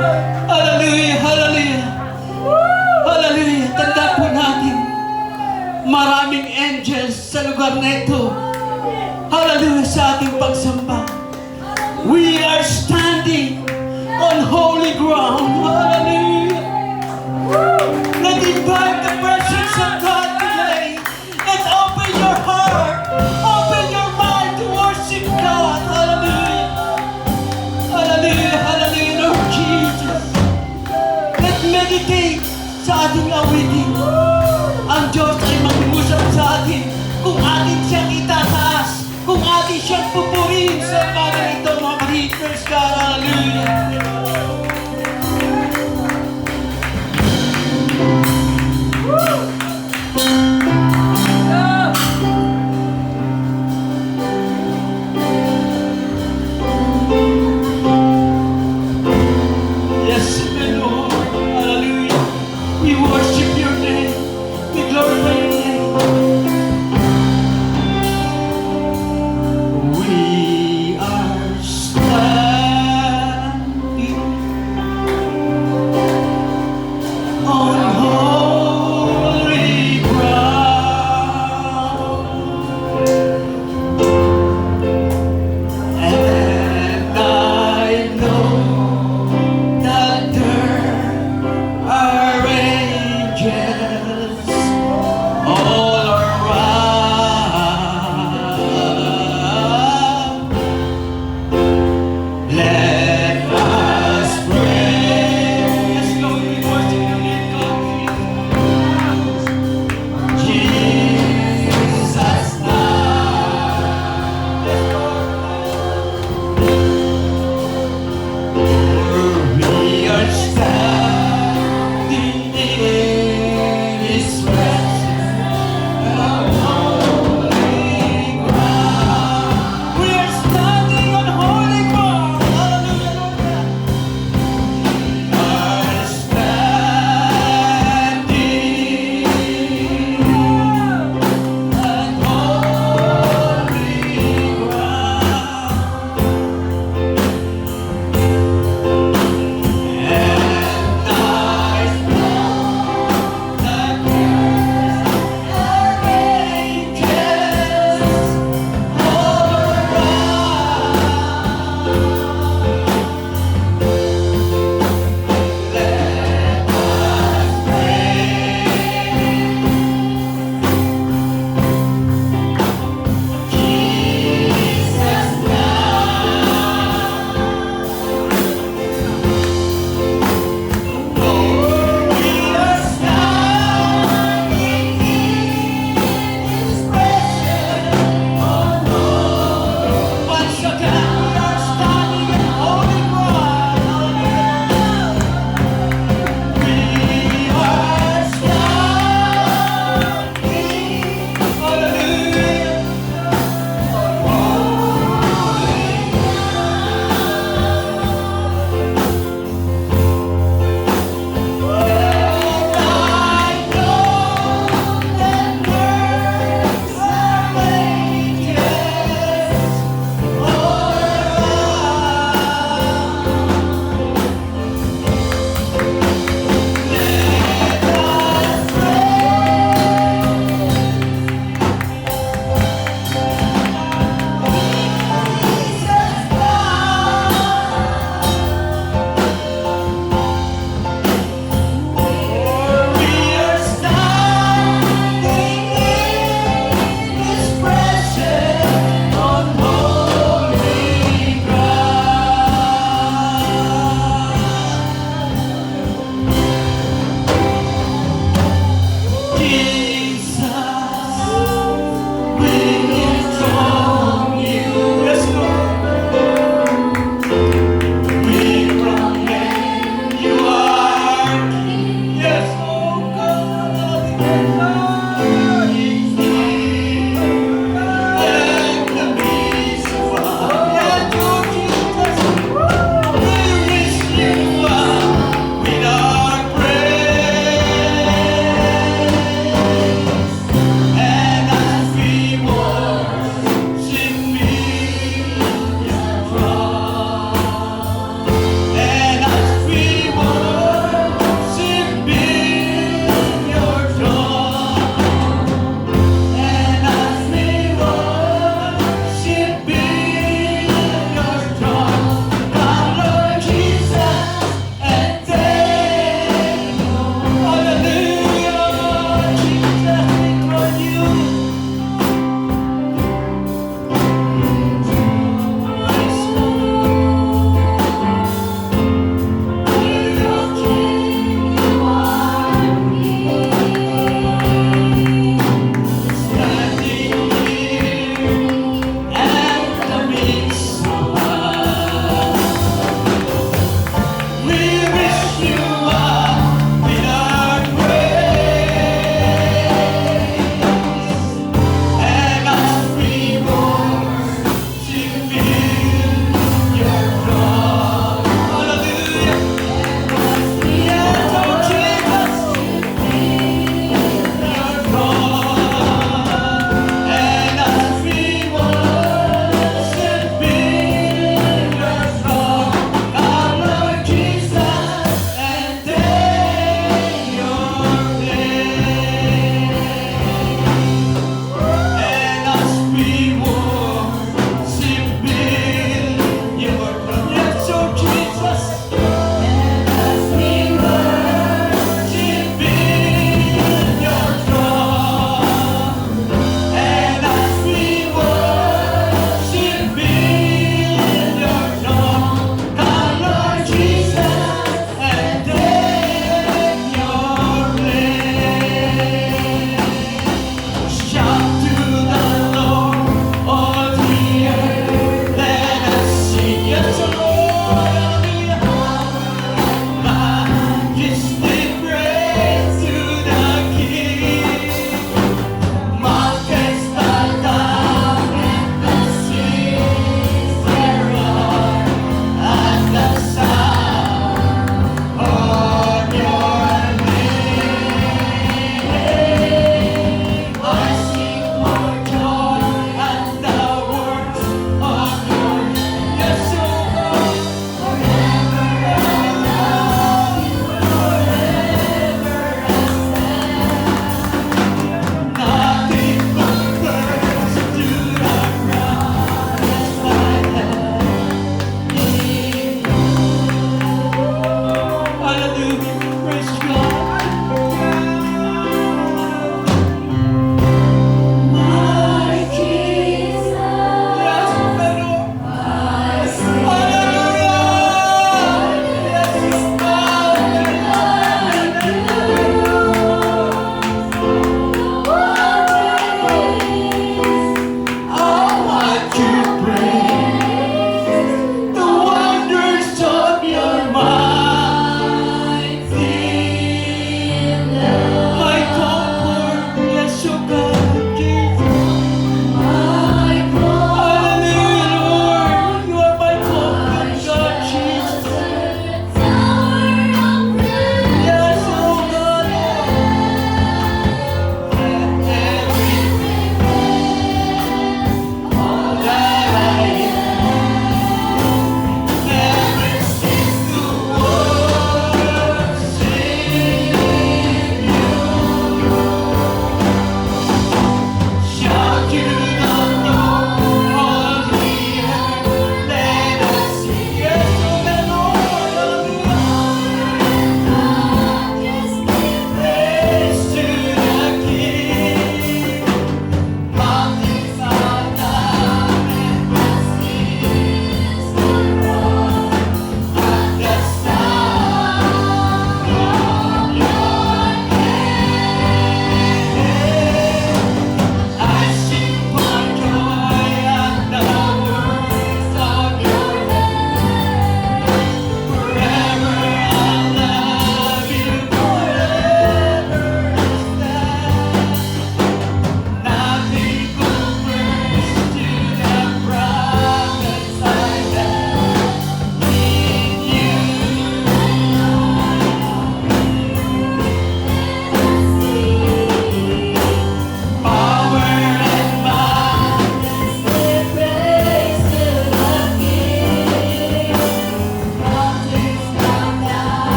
Hallelujah, hallelujah. Hallelujah. Tanda po natin, maraming angels sa lugar na ito. Hallelujah, sa ating pagsamba. We are standing on holy ground. Hallelujah. Let's invite the presence of God today. And open your heart, open your mind to worship God. Hallelujah. Hallelujah, hallelujah, Lord Jesus. Let's meditate sa ating awitin. Ang Diyos ay mag-uusap sa atin kung atin siyang itataas, kung atin siyang pupurihin sa bagay ito, mga believers. God, hallelujah. Yes, Lord, hallelujah. We worship your name.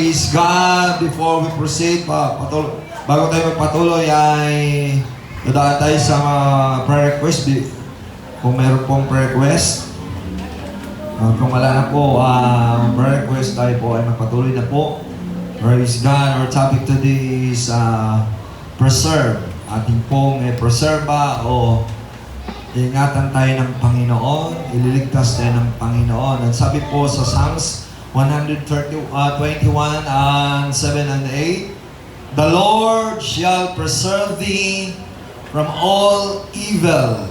Praise God. Before we proceed, bago tayo magpatuloy ay dadaan tayo sa mga prayer request. Kung meron pong prayer request, kung wala na po, prayer request, tayo po ay magpatuloy na po. Praise God. Our topic today is preserve. Ating pong preserba o ingatan tayo ng Panginoon, ililigtas tayo ng Panginoon. At sabi po sa Psalms 121 and 7 and 8, "The Lord shall preserve thee from all evil."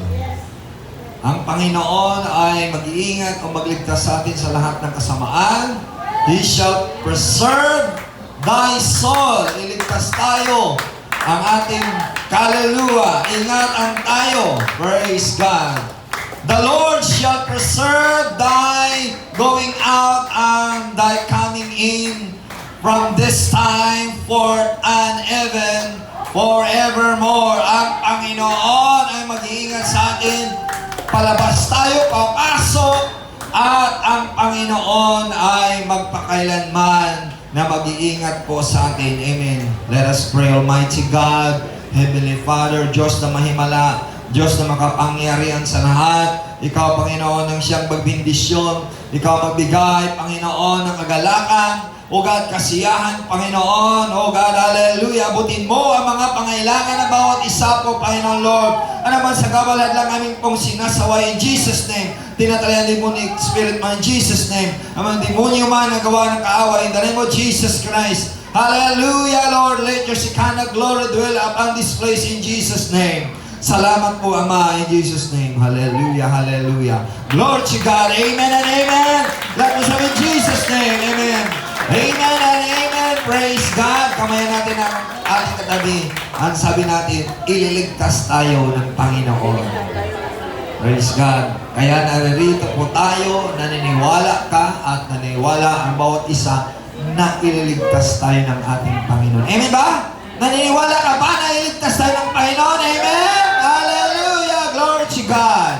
Ang Panginoon ay mag-iingat o magligtas sa atin sa lahat ng kasamaan. He shall preserve thy soul. Iligtas tayo. Ang ating kaluluwa. Ingatan tayo. Praise God. "The Lord shall preserve thy going out and thy coming in from this time forth and even forevermore." Ang Panginoon ay mag-iingat sa atin. Palabas tayo, papasok, at ang Panginoon ay magpakailanman na mag-iingat po sa atin. Amen. Let us pray. Almighty God, Heavenly Father, Diyos na mahimala, Diyos na makapangyarihan sa lahat, Ikaw, Panginoon, ang siyang magbindisyon. Ikaw magbigay, Panginoon, ng kagalakan, O God, kasiyahan, Panginoon. O God, hallelujah. Abutin mo ang mga pangailangan ng bawat isa po, Panginoon Lord. Ano man sa kabalad lang aming pong sinasaway in Jesus' name. Tinatalayan din mo ni Spirit man in Jesus' name. Ang mga demonyo man na gawa ng kaaway in the name of Jesus Christ. Hallelujah, Lord. Let your Shekinah glory dwell upon this place in Jesus' name. Salamat po, Ama, in Jesus' name. Hallelujah, hallelujah. Glory to God. Amen and amen. Let us have in Jesus' name. Amen. Amen and amen. Praise God. Kamayan natin ang ating katabi. Ang sabi natin, ililigtas tayo ng Panginoon. Praise God. Kaya naririto po tayo, naniniwala ka at naniniwala ang bawat isa na ililigtas tayo ng ating Panginoon. Amen ba? Naniniwala ka ba na ililigtas tayo ng Panginoon? Amen? Hallelujah! Glory to God!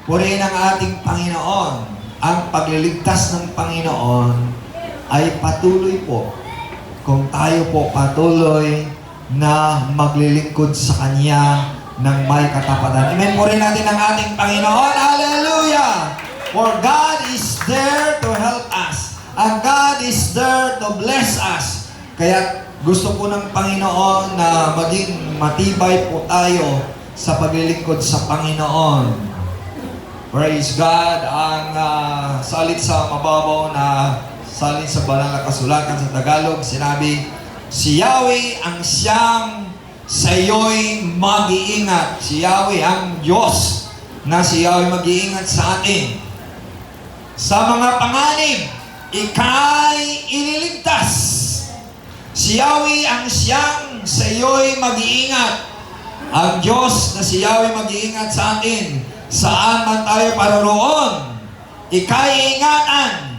Purihin ang ating Panginoon. Ang pagliligtas ng Panginoon ay patuloy po kung tayo po patuloy na maglilingkod sa Kanya ng may katapatan. Amen. Purihin natin ang ating Panginoon. Hallelujah! For God is there to help us. And God is there to bless us. Kaya gusto po ng Panginoon na maging matibay po tayo sa paglilingkod sa Panginoon. Praise God. Ang salit sa mababaw na salin sa banal na kasulatan sa Tagalog, sinabi, si Yahweh ang siyang sa iyo'y mag-iingat. Si Yahweh ang Diyos na si Yahweh mag-iingat sa atin. Sa mga panganib, ika'y iniligtas. Si Yahweh ang siyang sa iyo'y mag-iingat. Ang Diyos na si Yahweh mag-iingat sa atin. Saan man tayo paroroon, ika'y ingatan.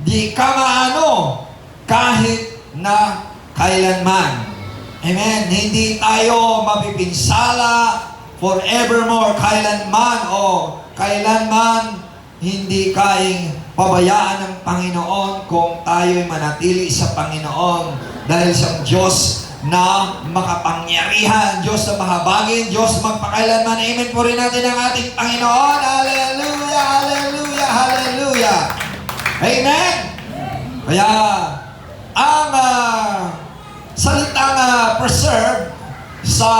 Di ka maano kahit na kailanman. Amen. Hindi tayo mapipinsala forevermore. Kailanman hindi kaing pabayaan ng Panginoon kung tayo'y manatili sa Panginoon dahil siyang Diyos na makapangyarihan, Diyos na mahabagin, Diyos magpakailanman. Amen po rin natin ang ating Panginoon. Hallelujah, hallelujah, hallelujah. Amen! Kaya, ang salitang preserve sa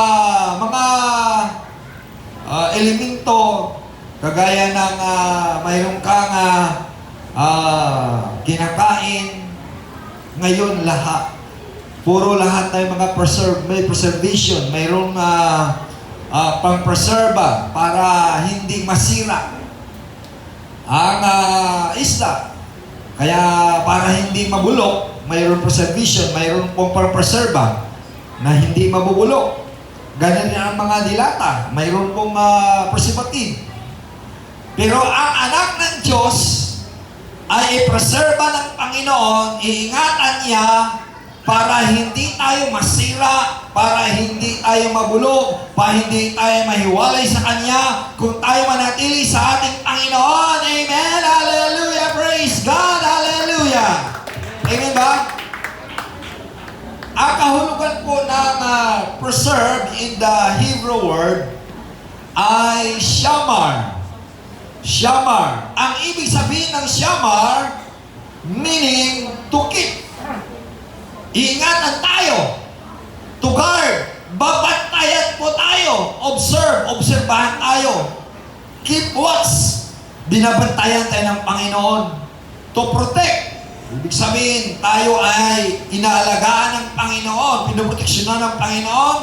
mga elemento, kagaya ng mayroon kang kinakain, ngayon lahat, puro lahat tayo mga preserve, may preservation, mayroong pang-preserba para hindi masira ang isda. Kaya para hindi mabulok, mayroon preservation, mayroon pong pang-preserba na hindi mabubulok. Ganyan ang mga dilata, mayroon pong preservative. Pero ang anak ng Diyos ay ipreserba ng Panginoon, iingatan niya para hindi tayo masira, para hindi tayo mabulok, para hindi tayo mahiwalay sa Kanya, kung tayo manatili sa ating Panginoon. Amen! Hallelujah! Praise God! Hallelujah! Amen ba? Ang kahulugan po ng preserve in the Hebrew word ay shamar. Shamar. Ang ibig sabihin ng shamar, meaning to keep. Ingatan tayo. To guard. Babantayan po tayo. Observe. Obserbahan tayo. Keep watch. Binabantayan tayo ng Panginoon. To protect. Ibig sabihin, tayo ay inaalagaan ng Panginoon. Pinoproteksyonan ng Panginoon.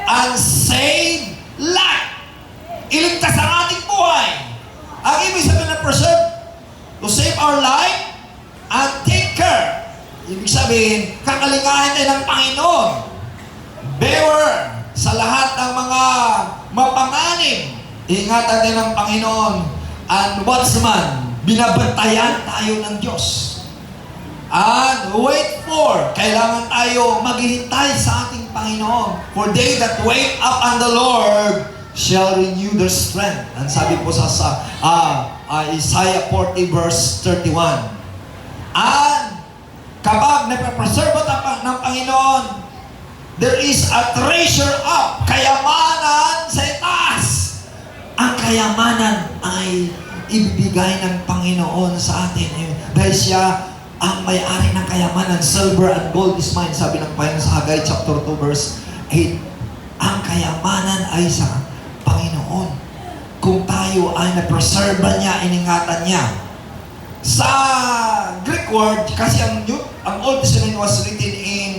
And save life. Iligtas ang ating buhay. Ang ibig sabihin ng preserve, to save our life and take care. Ibig sabihin, kakalingahin tayo ng Panginoon. Bearer sa lahat ng mga mapanganib. Ingatan tayo ng Panginoon. And watchman, binabantayan tayo ng Diyos. And wait for, kailangan tayo maghihintay sa ating Panginoon. For they that wait up on the Lord shall renew their strength. And sabi po sa Isaiah 40 verse 31. And kapag napapreserve ng Panginoon, there is a treasure up, kayamanan sa itaas. Ang kayamanan ay ibibigay ng Panginoon sa atin. Dahil siya ang may-ari ng kayamanan. Silver and gold is mine, sabi ng Panginoon sa Haggai chapter 2 verse 8. Ang kayamanan ay sa Panginoon. Kung tayo ay na-preserve niya, iningatan niya. Sa Greek word, kasi ang Old Testament was written in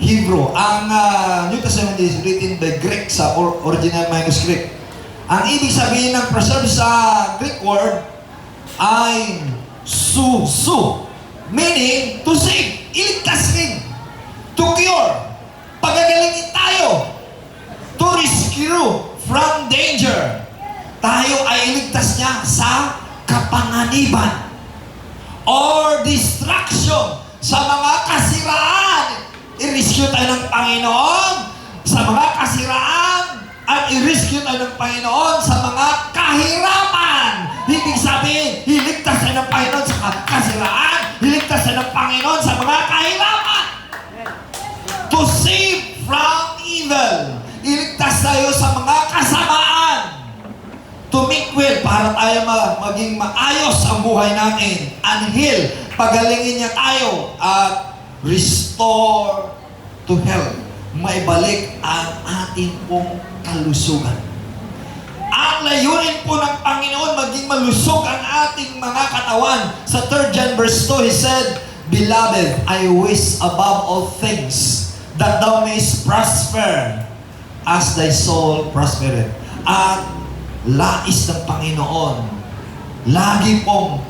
Hebrew. Ang New Testament is written by Greek sa original manuscript. Ang ibig sabihin ng preserve sa Greek word ay su, meaning to save, iligtas rin, to cure, pagagalingin tayo, to rescue from danger. Tayo ay iligtas niya sa kapanganiban or distraction, sa mga kasiraan. I-rescue tayo ng Panginoon sa mga kasiraan at i-rescue tayo ng Panginoon sa mga kahirapan. Ibig sabihin, hiligtas tayo ng Panginoon sa kasiraan, hiligtas tayo ng Panginoon sa mga kahirapan. To save from evil. Iligtas tayo sa mga kasamaan. To make well, para tayo maging maayos ang buhay natin. And heal, pagalingin niya tayo. At restore to health. Maibalik ang ating pong kalusugan. Ang layunin po ng Panginoon, maging malusog ang ating mga katawan. Sa 3 John verse 2, He said, Beloved, I wish above all things that thou mayest prosper as thy soul prospereth. At lais ng Panginoon, lagi pong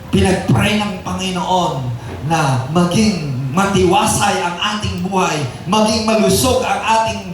pinag-pray ng Panginoon na maging matiwasay ang ating buhay, maging malusog ang ating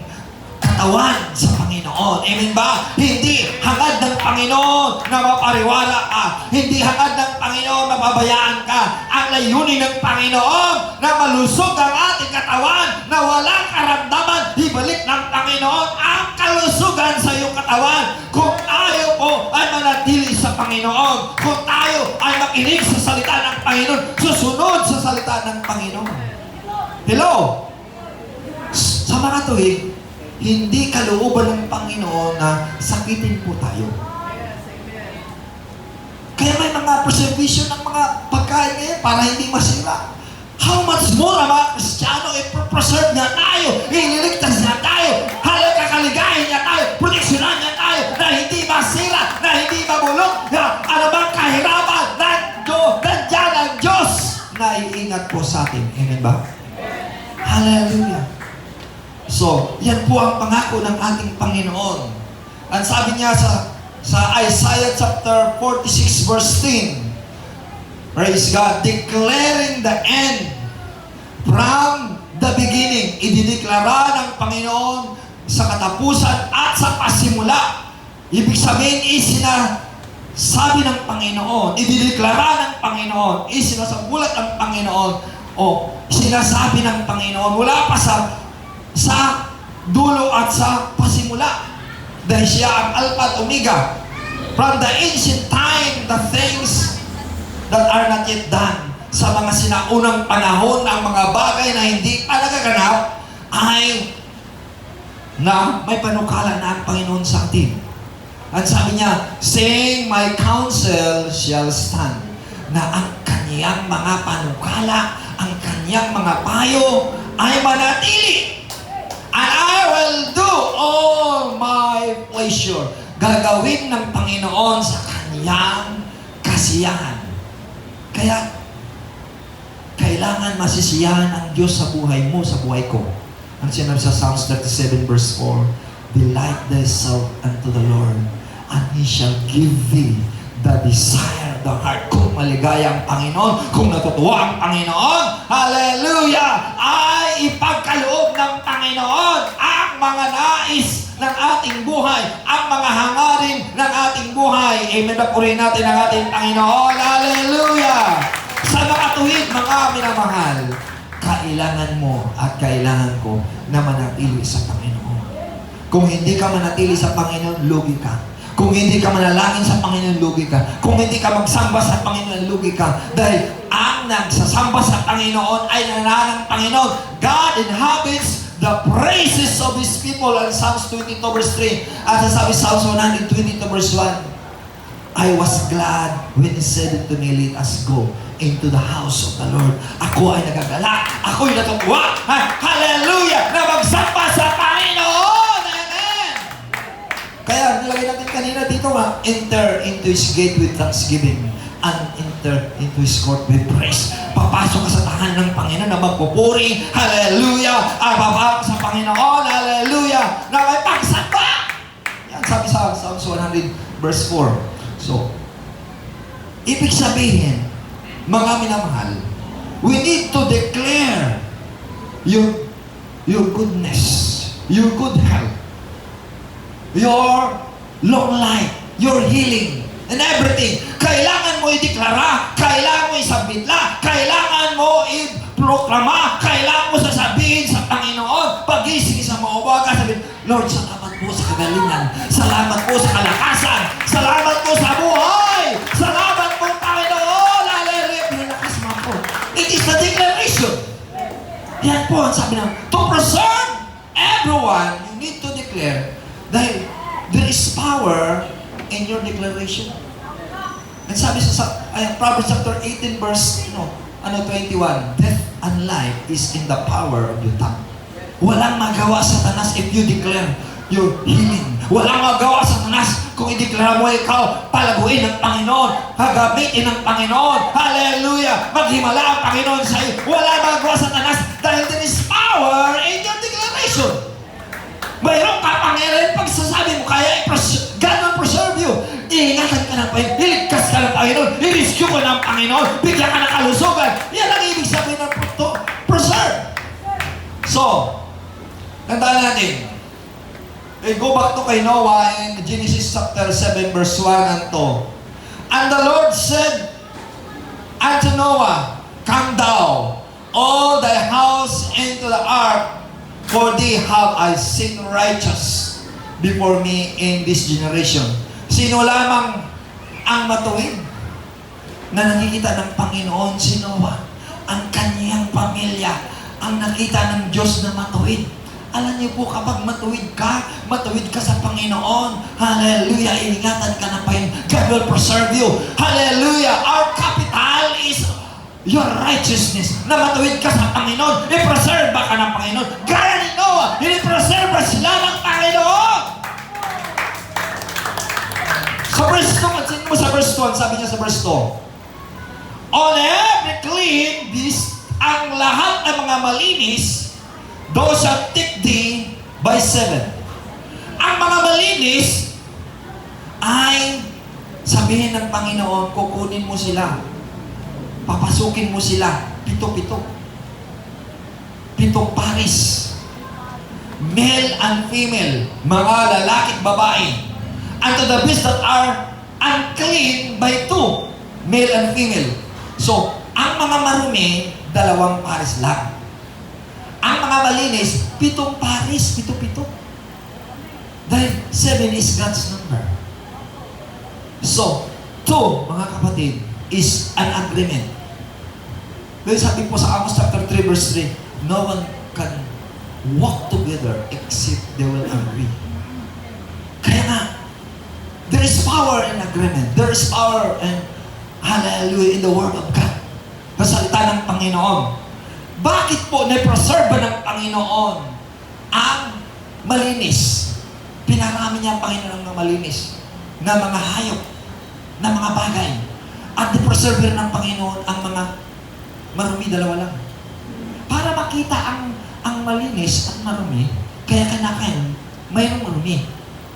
katawan sa Panginoon. Amen ba? Hindi hangad ng Panginoon na mapariwala ka. Hindi hangad ng Panginoon na pabayaan ka. Ang layunin ng Panginoon na malusog ang ating katawan, na walang karamdaman, ibalik ng Panginoon ang kalusugan sa iyong katawan. Kung tayo po ay manatili sa Panginoon, kung tayo ay makinig sa salita ng Panginoon, susunod sa salita ng Panginoon. Hello? Sa mga tuwing, hindi kalooban ng Panginoon na sakitin po tayo. Kaya may mga preservation ng mga pagkain ngayon para hindi masira. How much more ang mga Kristiyano i-preserve niya tayo, ililigtas niya tayo, halaga kaligahin niya tayo, proteksyonan niya tayo, na hindi masira, na hindi mabulok, na ano bang kahirapan, nandiyan ang Diyos na iingat po sa atin. Amen ba? Hallelujah. So, yan po ang pangako ng ating Panginoon. Ang sabi niya sa Isaiah chapter 46 verse 10, praise God, declaring the end from the beginning. Idideklara ng Panginoon sa katapusan at sa pasimula. Ibig sabihin, isinasabi ng Panginoon, idideklara ng Panginoon, isinasabulat ng Panginoon, o sinasabi ng Panginoon, wala pa sa dulo at sa pasimula. Dahil siya ang Alpha at Omega. From the ancient time, the things that are not yet done. sa mga sinaunang panahon, ang mga bagay na hindi pa nagaganap, ay na may panukala na ang Panginoon sa atin. At sabi niya, saying, my counsel shall stand. Na ang kaniyang mga panukala, ang kaniyang mga payo ay manatili. And I will do all my pleasure. Gagawin ng Panginoon sa kaniyang kasiyahan. Kaya, kailangan masisiyahan ang Diyos sa buhay mo, sa buhay ko. Ang sinabi sa Psalms 37 verse 4, delight thyself unto the Lord, and He shall give thee the desire of the heart. Kung maligaya ang Panginoon, kung natutuwa ang Panginoon, hallelujah, ay ipagkaloob ng Panginoon ang mga nais ng ating buhay, ang mga hangarin ng ating buhay. Amen na purihin natin ang ating Panginoon. Hallelujah! Sa mga tuwid, mga minamahal, kailangan mo at kailangan ko na manatili sa Panginoon. Kung hindi ka manatili sa Panginoon, lugi ka. Kung hindi ka manalangin sa Panginoon, lugi ka. Kung hindi ka magsamba sa Panginoon, lugi ka. Dahil ang nagsasamba sa Panginoon ay nananang Panginoon. God inhabits the praises of His people. And Psalms 22 verse 3. At sabi Psalms 122 verse 1. I was glad when He said to me, let us go into the house of the Lord. Ako ay nagagala. Ako ay natutuwa. Hallelujah! Na magsamba sa Panginoon. Amen! Kaya nilagay natin kanina dito enter into His gate with thanksgiving and enter into His court with praise. Papasok ka sa tahanan ng Panginoon na magpupuri. Hallelujah! Papasok sa Panginoon. Hallelujah! Na may pagsamba. Yan sabi sa Psalms 100 verse 4. So, ibig sabihin, mga minamahal, we need to declare your goodness, your good health, your long life, your healing, and everything. Kailangan mo i-deklara, kailangan mo isabitla, kailangan mo i-proklama, kailangan mo sasabihin sa Panginoon, pagising sa mga umaga, sabihin, Lord, salamat po sa kagalingan, salamat po sa kalakasan, salamat po sa buhay, salamat po Panginoon, hallelujah, pinalakas mo ako. It is the declaration. Yan po ang sabi ng, to preserve everyone, you need to declare, dahil there is power in your declaration. And sabi sa Proverbs chapter 18 verse 21, death and life is in the power of your tongue. Walang magawa sa Satanas if you declare your healing. Walang magawa sa Satanas kung i-declare mo ikaw, palaguin ng Panginoon, gagamitin ng Panginoon. Hallelujah! Maghimala ang Panginoon sa iyo. Walang magawa sa Satanas dahil there is power in your declaration. Mayroong kapangyarihan pagsasabi mo, kaya God will preserve you. Iingatan ka ng Panginoon, iligtas ka ng Panginoon, i-rescue ka ng Panginoon, bigyan ka ng kalusugan. Yan ang ibig sabihin ng preserve. So, tandaan natin. Go back to kay Noah in Genesis chapter 7 verse 1 and 2. And the Lord said unto Noah, come thou, all thy house into the ark, for thee have I seen righteous before me in this generation. Sino lamang ang matuwid na nakikita ng Panginoon? Si Noah. Ang kaniyang pamilya ang nakita ng Diyos na matuwid. Alam niyo po, kapag matuwid ka sa Panginoon, hallelujah, ingatan ka ng Panginoon. God will preserve you. Hallelujah. Our capital is your righteousness. Na matuwid ka sa Panginoon, i-preserve ka ng Panginoon. Gaya ni Noah, i-preserve sila ng Panginoon. Sa verse 2, sa verse 2, sabi niya sa verse 2, on every clean beast, ang lahat ng mga malinis, those shall take thee by 7. Ang mga malinis ay sabihin ng Panginoon, kukunin mo sila. Papasukin mo sila. 7. 7 paris. Male and female. Mga lalaki at babae. And to the beasts that are unclean by 2. Male and female. So, ang mga marumi, 2 paris lang. Ang mga malinis, 7 paris, 7. Dahil 7 is God's number. So, 2, mga kapatid, is an agreement. Dahil sabi po sa Amos chapter 3 verse 3, no one can walk together except they will agree. Kaya nga, there is power in agreement. There is power in, hallelujah, in the Word of God. Sa salita ng Panginoon. Bakit po na-preserve ng Panginoon ang malinis? Pinarami niya ang Panginoon ng malinis na mga hayop, na mga bagay. At na-preserve rin ng Panginoon ang mga marumi, dalawa lang. Para makita ang malinis at marumi, kaya kanakain, mayroong marumi.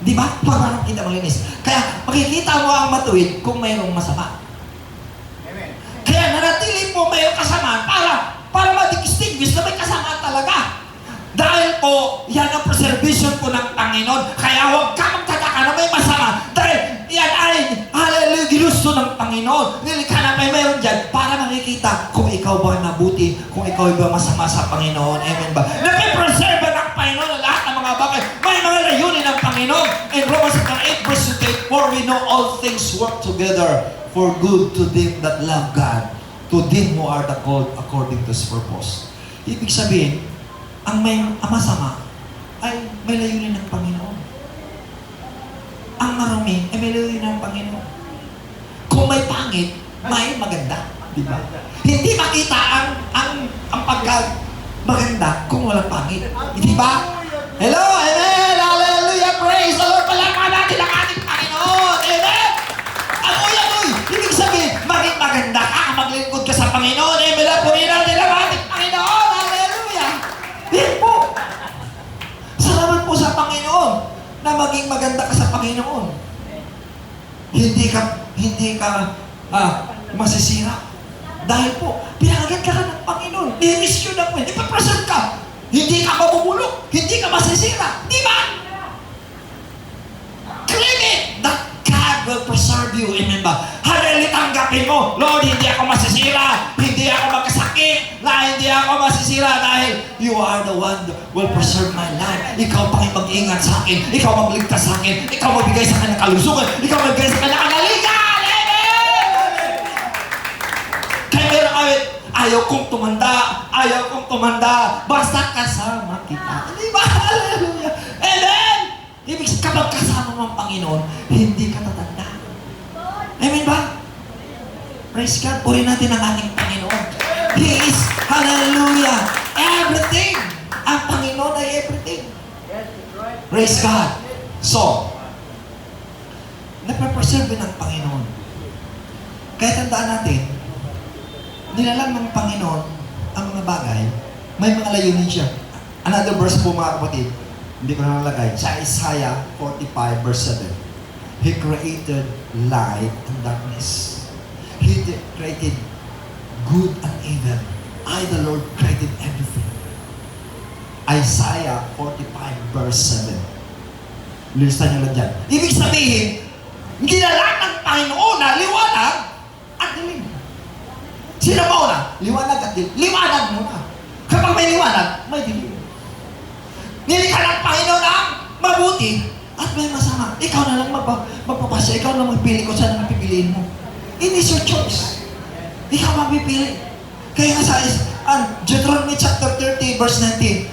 Di ba? Para makita malinis. Kaya makikita mo ang matuwid kung mayroong masama. Kaya nanatili po mayroong kasamaan para ma-distinguish na may kasamaan talaga. Dahil po, yan ang preservation po ng Panginoon. Kaya huwag ka magtataka na may masama. Dahil yan ay, hallelujah, ginusto ng Panginoon. Nilikha na mayroon dyan para makikita kung ikaw ba mabuti, kung ikaw ba masama sa Panginoon. Amen ba? Napipreserve ng Panginoon ang lahat ng mga bagay. May mga layunin ng Panginoon. In Romans 8 verse 8, for we know all things work together for good to them that love God, to them who are the called according to His purpose. Ibig sabihin, ang masama ay may layunin ng Panginoon. Ang marumi ay may layunin ng Panginoon. Kung may pangit, may maganda. Di ba? Hindi makita ang pagka-maganda kung walang pangit. Di ba? Hello, amen, hallelujah, praise the Lord. Palakpakan natin ang ating Panginoon. Amen? Amoy, ibig sabihin, maging maganda ka, maglingkod ka sa Panginoon. Amen, purihin natin ang ating Panginoon. Hallelujah. Yan po. Salamat po sa Panginoon na maging maganda ka sa Panginoon. Hindi ka masisira. Dahil po, pinagad ka ng Panginoon. Nilis yun ang win. Ipapresent ka. Hindi ka mabubulok. Hindi ka masisira. Di ba? Claim it that God will preserve you. Amen ba? Hallelujah, tanggapin mo. Lord, hindi ako masisira. Hindi ako magkasakit. Hindi ako masisira dahil you are the one that will preserve my life. Ikaw pang mag-ingat sa akin. Ikaw magligtas sa akin. Ikaw magbigay sa akin ng kalusugan. Ikaw magbigay sa akin ng kanaligan. Amen! Kaya meron kami, ayaw kong tumanda, basta kasama kita. Di ba? Hallelujah! Amen! Ibig sabihin, kapag kasama mo ang Panginoon, hindi ka tatanda. Amen ba? Praise God. Puri natin ang ating Panginoon. He is, hallelujah, everything. Ang Panginoon ay everything. Praise God. So, napapreserve ng Panginoon. Kaya tandaan natin, nilalang ng Panginoon ang mga bagay, may mga layunin siya. Another verse po mga kapatid, hindi ko na nalagay, sa Isaiah 45 verse 7. He created light and darkness. He created good and evil. I, the Lord, created everything. Isaiah 45 verse 7. Listan nyo lang dyan. Ibig sabihin, ginalaan ng Panginoon na liwanag at dilim. Sino ba una? Liwanag at dilim. Liwanag muna. Kapag may liwanag, may dilim. Nilikha ng Panginoon ang mabuti at may masama. Ikaw na lang magpapasya. Ikaw na lang magpili kung saan ang pipiliin mo. It is your choice. Ikaw magpipili. Kaya nga sa Deuteronomy chapter 30 verse 19,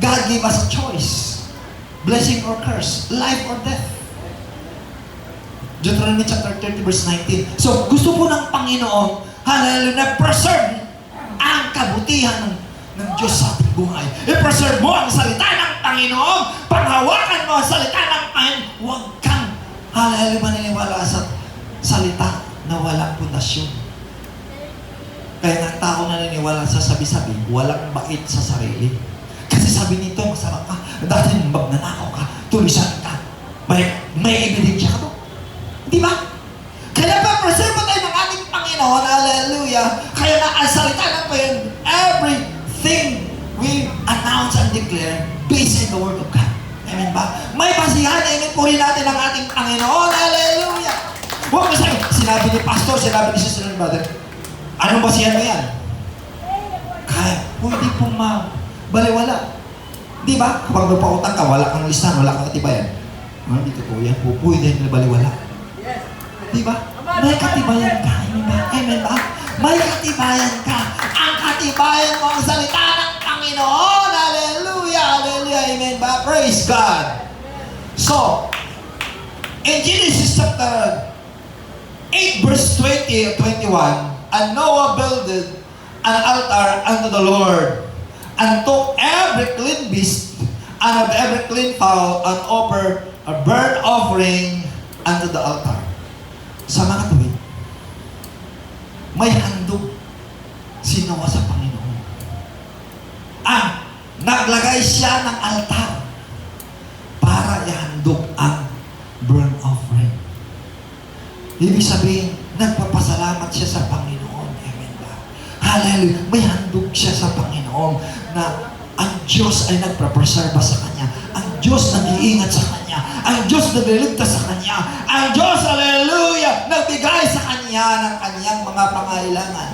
God gave us a choice. Blessing or curse. Life or death. Deuteronomy chapter 30 verse 19. So, gusto po ng Panginoon, hallelujah, na preserve ang kabutihan ng Diyos sa ating buhay. I-preserve mo ang salita ng Panginoon. Panghawakan mo ang salita ng Panginoon. Huwag kang, hallelujah, maniniwala sa salita na walang pundasyon. Kaya nga tao na naniniwala sa sabi-sabi, walang bait sa sarili. Kasi sabi nito, masama ka, dati magnanakaw ka, tulisan ka, may ebidensya ka to. Di ba? Kaya pa, preserve tayo ng ating Panginoon, hallelujah. Kaya nga, ang salita ng Panginoon, everything we announce and declare based in the Word of God. Amen ba? May basihan, amen po rin natin ang ating Panginoon, hallelujah. Huwag mo sabi, sinabi ni Pastor, sinabi ni Sister and Brother, anong basihan mo yan? Kaya, pwede pong baliwala. Di ba? Kapag magpautang ka, wala kang listahan, wala kang katibayan. Dito po yan po, pwede na baliwala. Di ba? May katibayan ka. Amen ba? May katibayan ka. patibayan mo ang salita ng Panginoon. Hallelujah, hallelujah, amen ba? Praise God. So, in Genesis chapter 8 verse 20 or 21, and Noah builded an altar unto the Lord, and took every clean beast and of every clean fowl, and offered a burnt offering unto the altar. Sa mga tuwid, may handog si Noah sa Panginoon. Naglagay siya ng altar para ihandog ang burnt offering. Ibig sabihin, nagpapasalamat siya sa Panginoon. Amen ba? Hallelujah. May handog siya sa Panginoon na ang Diyos ay nagpapreserba sa kanya. Ang Diyos nag-iingat sa kanya. Ang Diyos nagliligtas sa kanya. Ang Diyos, hallelujah, nagbigay sa kanya ng kanyang mga pangailangan.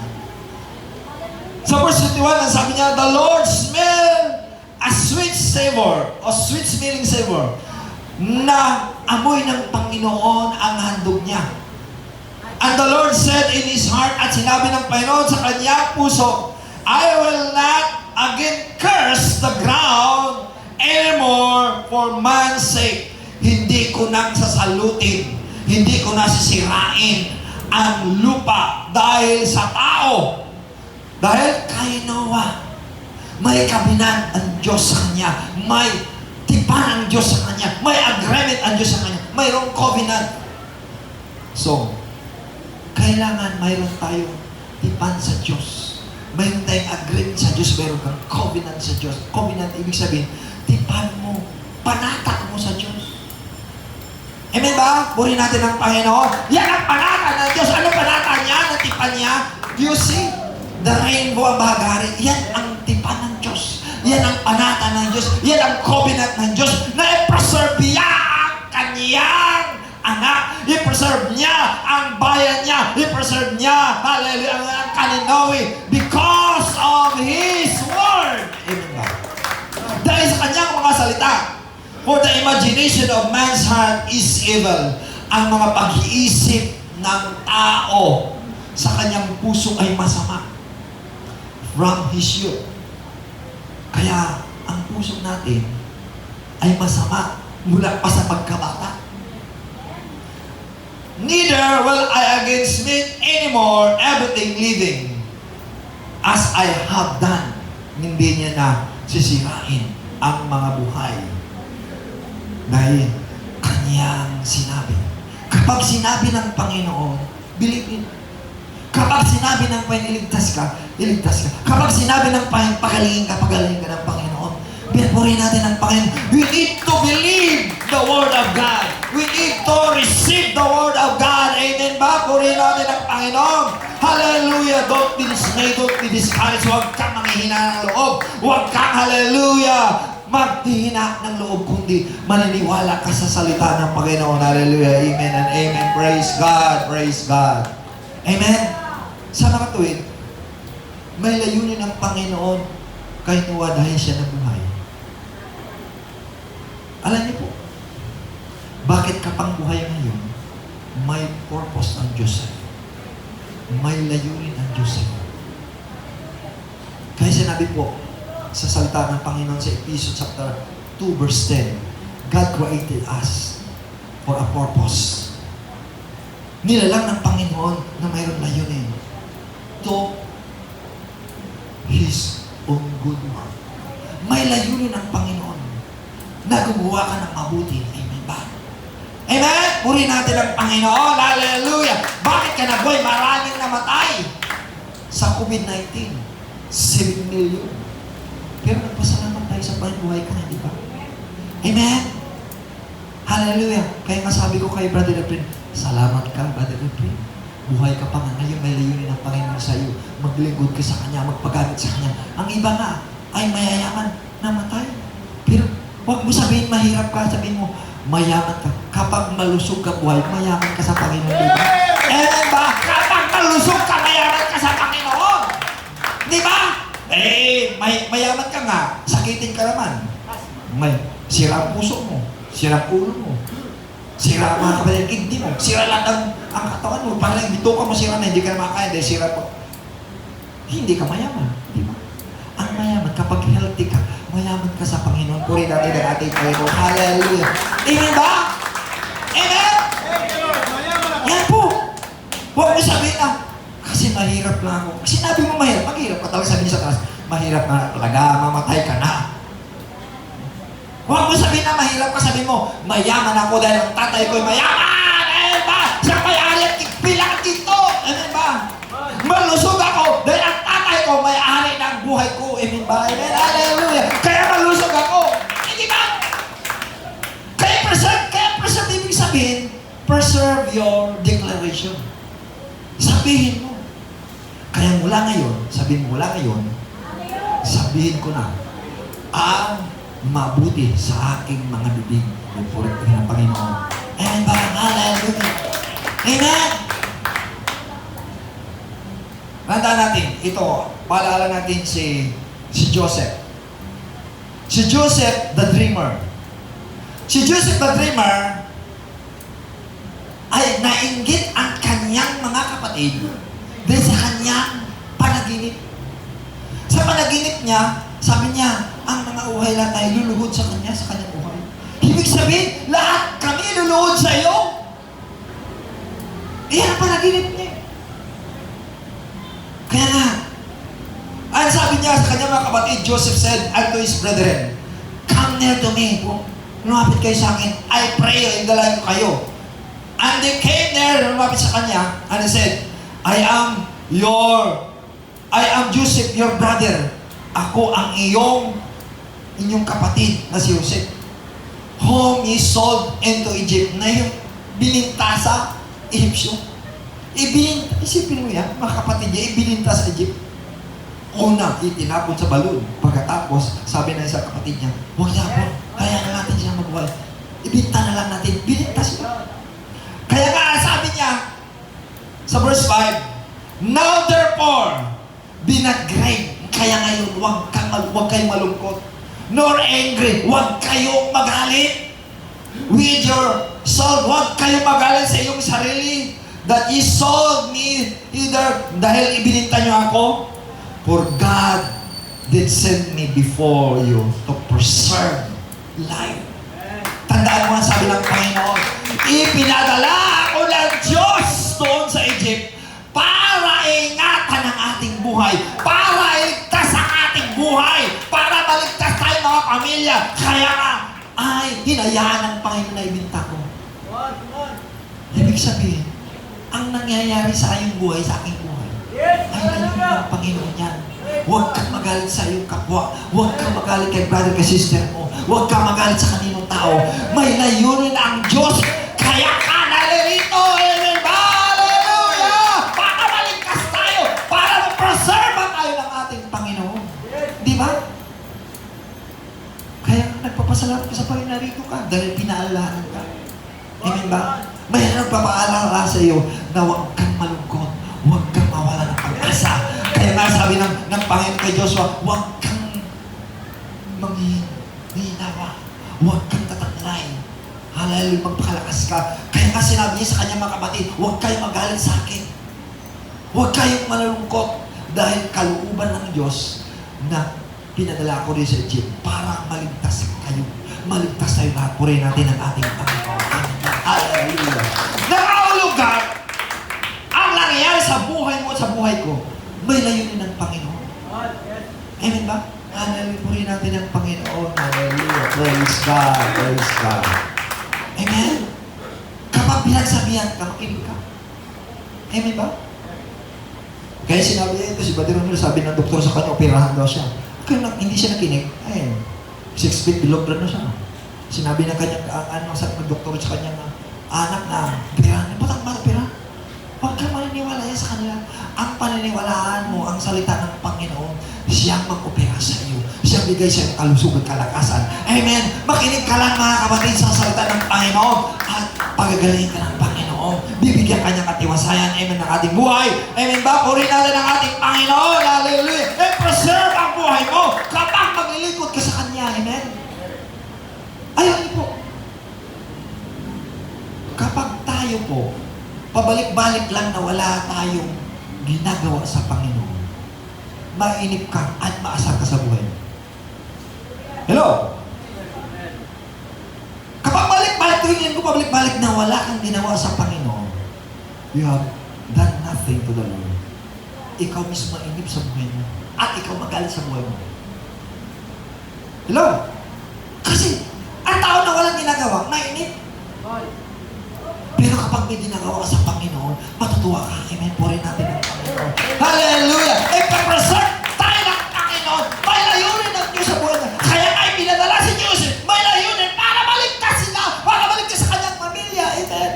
Sa verse 51, ang sabi niya, the Lord smelled a sweet savor, o sweet smelling savor, na amoy ng Panginoon ang handog niya. And the Lord said in His heart, at sinabi ng Panginoon sa kanyang puso, I will not again curse the ground anymore for man's sake. Hindi ko nang sasalutin, hindi ko na sisirain ang lupa dahil sa tao. Dahil kay Noah, may kabinan ang Diyos sa kanya, may tipan ang Diyos sa kanya, may agreement ang Diyos sa kanya, mayroong covenant. So, kailangan mayroon tayong tipan sa Diyos. Mayroon tayong agreement sa Diyos, mayroon kang covenant sa Diyos. Covenant, ibig sabihin, tipan mo, panata mo sa Diyos. Amen ba? Puri natin ang Panginoon. Yan ang panata ng Diyos. Ano panata niya? Ang tipan niya? You see? The rainbow ang bahagari. Yan ang tipan ng Diyos. Yan ang panata ng Diyos. Yan ang covenant ng Diyos na i-preserve niya ang kanyang anak. I-preserve niya ang bayan niya. I-preserve niya, hallelujah, ang kaninawi because of His Word. Amen ba? Dahil sa kanyang mga salita, for the imagination of man's heart is evil. Ang mga pag-iisip ng tao sa kanyang puso ay masama. From his youth. Kaya, ang puso natin ay masama mula pa sa pagkabata. Neither will I again smite anymore everything living as I have done. Hindi niya na sisirain ang mga buhay. Dahil kanyang sinabi. Kapag sinabi ng Panginoon, believe it. Kapag sinabi ng Panginoon, iligtas ka, iligtas ka. Kapag sinabi ng Panginoon, pagalingin ka ng Panginoon. Purihin natin ang Panginoon. We need to believe the Word of God. We need to receive the Word of God. Amen ba? Purihin natin ang Panginoon. Hallelujah. Don't be dismayed, don't be discouraged. Huwag kang manghihina ng loob. Huwag kang, hallelujah, maghihina ng loob, kundi maniniwala ka sa salita ng Panginoon. Hallelujah. Amen and amen. Praise God. Praise God. Amen. Sa mga tuwid, may layunin ang Panginoon kay Noah dahil siya nabuhay. Alam niyo po, bakit ka pang buhay ngayon, may purpose ang Diyos sa'yo. May layunin ang Diyos sa'yo. Kaya sinabi po sa salita ng Panginoon sa Ephesians chapter 2 verse 10, God created us for a purpose. Nilalang ng Panginoon na mayroon layunin to His own good work. May layunin ng Panginoon na gumawa ka ng mabuti. Amen ba? Amen? Puri natin ang Panginoon. Hallelujah! Bakit ka nabuhay? Maraming namatay sa COVID-19. 7 million. Pero nagpasalamat tayo sa buhay ka, di ba? Amen? Hallelujah! Kaya masabi ko kay Brother Efren, salamat ka, Brother Efren. Buhay ka pa nga ngayon, may layunin ng Panginoon sa iyo. Maglingkod ka sa Kanya, magpagamit sa Kanya. Ang iba nga ay mayayaman, namatay. Pero huwag mo sabihin mahirap ka, sabihin mo mayaman ka. Kapag malusog ka buhay, mayaman ka sa Panginoon. Di ba? Eh ba? Kapag malusog ka, mayaman ka sa Panginoon. Di ba? Eh, mayaman ka nga, sakitin ka naman. May sira ang puso mo, sira ang ulo mo, sira ang mga kapatid, kidney mo, sira lang ang katawan mo, parang bito ka mo sira na, hindi ka na makakaya dahil sira po. hindi ka mayaman. Di ba? Ang mayaman, kapag healthy ka, mayaman ka sa Panginoon. Puri natin ang ating Panginoon. Hallelujah. Amen ba? Amen? Yan po. Huwag mo sabihin kasi mahirap lang ako. Kasi sinabi mo mahirap, maghirap ka talaga sabihin sa taas, mahirap na talaga, mamatay ka na. Huwag mo sabihin na mahirap ka, sabihin mo, mayaman ako dahil ang tatay ko'y mayaman! Amen ba? Siya may-ari at bilang dito! Amen ba? Malusog ako dahil ang tatay ko may-ari ng buhay ko. Amen ba? Amen? Hallelujah! Kaya malusog ako. Hindi ba? Kaya preserve ibig sabihin, preserve your declaration. Sabihin mo. Kaya mula ngayon, sabihin ko na, ang mabuti sa aking mga bibig. Puri ng Panginoon. Amen ba? Hallelujah. Amen. Tandaan natin, ito, paalala natin si Joseph. Si Joseph the Dreamer. Si Joseph the Dreamer ay nainggit ang kanyang mga kapatid dahil sa kanyang panaginip. Sa panaginip niya, sabi niya, ang mga uhay lahat ay luluhod sa kanya, sa kanyang uhay. Ibig sabihin, lahat kami luluhod sa iyo. Iyan ang panaginip niya. Kaya nga, ang sabi niya sa kanyang mga kapatid, Joseph said unto his brethren, come near to me. Lumapit kayo sa akin. I pray, indalahin ko kayo. And they came there, lumapit sa kanya, and he said, I am Joseph, your brother. Ako ang inyong kapatid na si Joseph. Whom he sold into Egypt. Na yung bininta sa Egyptio. Isipin mo yan, mga kapatid niya, ibininta sa Egypt. Una, itinapon sa balon. Pagkatapos, sabi na sa kapatid niya, huwag yapon, kaya na natin siya magbuhay. Ibinta na lang natin, bininta siya. Kaya nga, sabi niya, sa verse 5, now therefore, be not grieved. Kaya ngayon, huwag kayong malungkot. Nor angry, huwag kayong magalit. With your soul, huwag kayong magalit sa iyong sarili. That ye sold me either dahil ibininta niyo ako. For God did send me before you to preserve life. Tandaan mo ang sabi ng Panginoon, ipinadala ako ng Diyos doon sa Egypt para ingatan ang ating buhay, para iligtas ang ating buhay, para maligtas tayo mga pamilya. Kaya nga, ay hinayaan ng Panginoon na ibinta ko. Ibig sabihin, ang nangyayari sa iyong buhay, sa aking buhay, ay layunin ng Panginoon yan. Huwag kang magalit sa iyong kapwa. Huwag kang magalit kay brother, kay sister mo. Huwag kang magalit sa kaninong tao. May layunin ang Diyos. Kaya ka naririto. Amen ba? Hallelujah! Para maligtas tayo. Para ma-preserve tayo ng ating Panginoon. Di ba? Kaya nagpapasalamat ka sa Panginoon, narito ka dahil pinaalalahan ka. Amen ba? May nagpapaalala sa iyo na huwag kang malungkot. Huwag kang mawala ng pag-asa. Kaya nga sabi ng Panginoon kay Joshua, huwag kang manghihinawa. Huwag kang tatanglay. Hallelujah, magpakalakas ka. Kaya nga sinabi niya sa kanyang mga kapatid, huwag kayong magalit sa akin. Huwag kayong malulungkot dahil kalooban ng Diyos na pinadala ko rin sa Egypt para maligtas kayo. Maligtas tayo lahat. Purihin natin ang ating Panginoon. Hallelujah. Nakahulugan ang nangyayari sa buhay mo at sa buhay ko, may layunin ng Panginoon. Amen ba? Hallelujah. Purihin natin ang Panginoon. Hallelujah. Praise God. Praise God. Amen. Kapag pinagsabihan ka, makinig ka. Amen ba? Kaya sinabi niya ito, si Brother Romero, sabi ng doktor sa kanya, operahan daw siya. Kaya hindi siya nakinig. Ayun. 6 feet below ground na siya. Sinabi ng kanyang, sabi ng doktor sa kanyang anak na, operahan. Ba't ang operahan? Huwag kang maniniwala yan sa kanila. Ang paniniwalaan mo, ang salita ng Panginoon, siyang mag-opera sa iyo. Siyang bigay sa iyo kalusugan, kalakasan. Amen. Makinig ka lang mga kapatid sa salita ng Panginoon at pagagalingin ka ng Panginoon. Bibigyan ka niyang katiwasayan. Amen. Ng ating buhay. Amen ba? Puri natin ang ating Panginoon. Hallelujah. And preserve ang buhay mo kapag maglilingkod ka sa Kanya. Amen. Ayaw niyo po. Kapag tayo po, pabalik-balik lang na wala tayong ginagawa sa Panginoon, mainip ka at maasar ka sa buhay mo. Hello? Kapag balik-balik, tuwingin ko pabalik-balik na wala kang ginawa sa Panginoon, you have done nothing to the Lord. Ikaw mismo mainip sa buhay mo at ikaw magalit sa buhay mo. Hello? Kasi, ang tao na walang ginagawa, mainip. Pero kapag may ginagawa ka sa Panginoon, matutuwa ka. Amen. Puri natin ang Panginoon. Hallelujah! Ipapresent tayo ng Panginoon. May layunin ng Diyos sa buhay na. Kaya ay pinadala si Diyos. May layunin para maligtas sila. Para maligtas sa kanyang pamilya. Amen.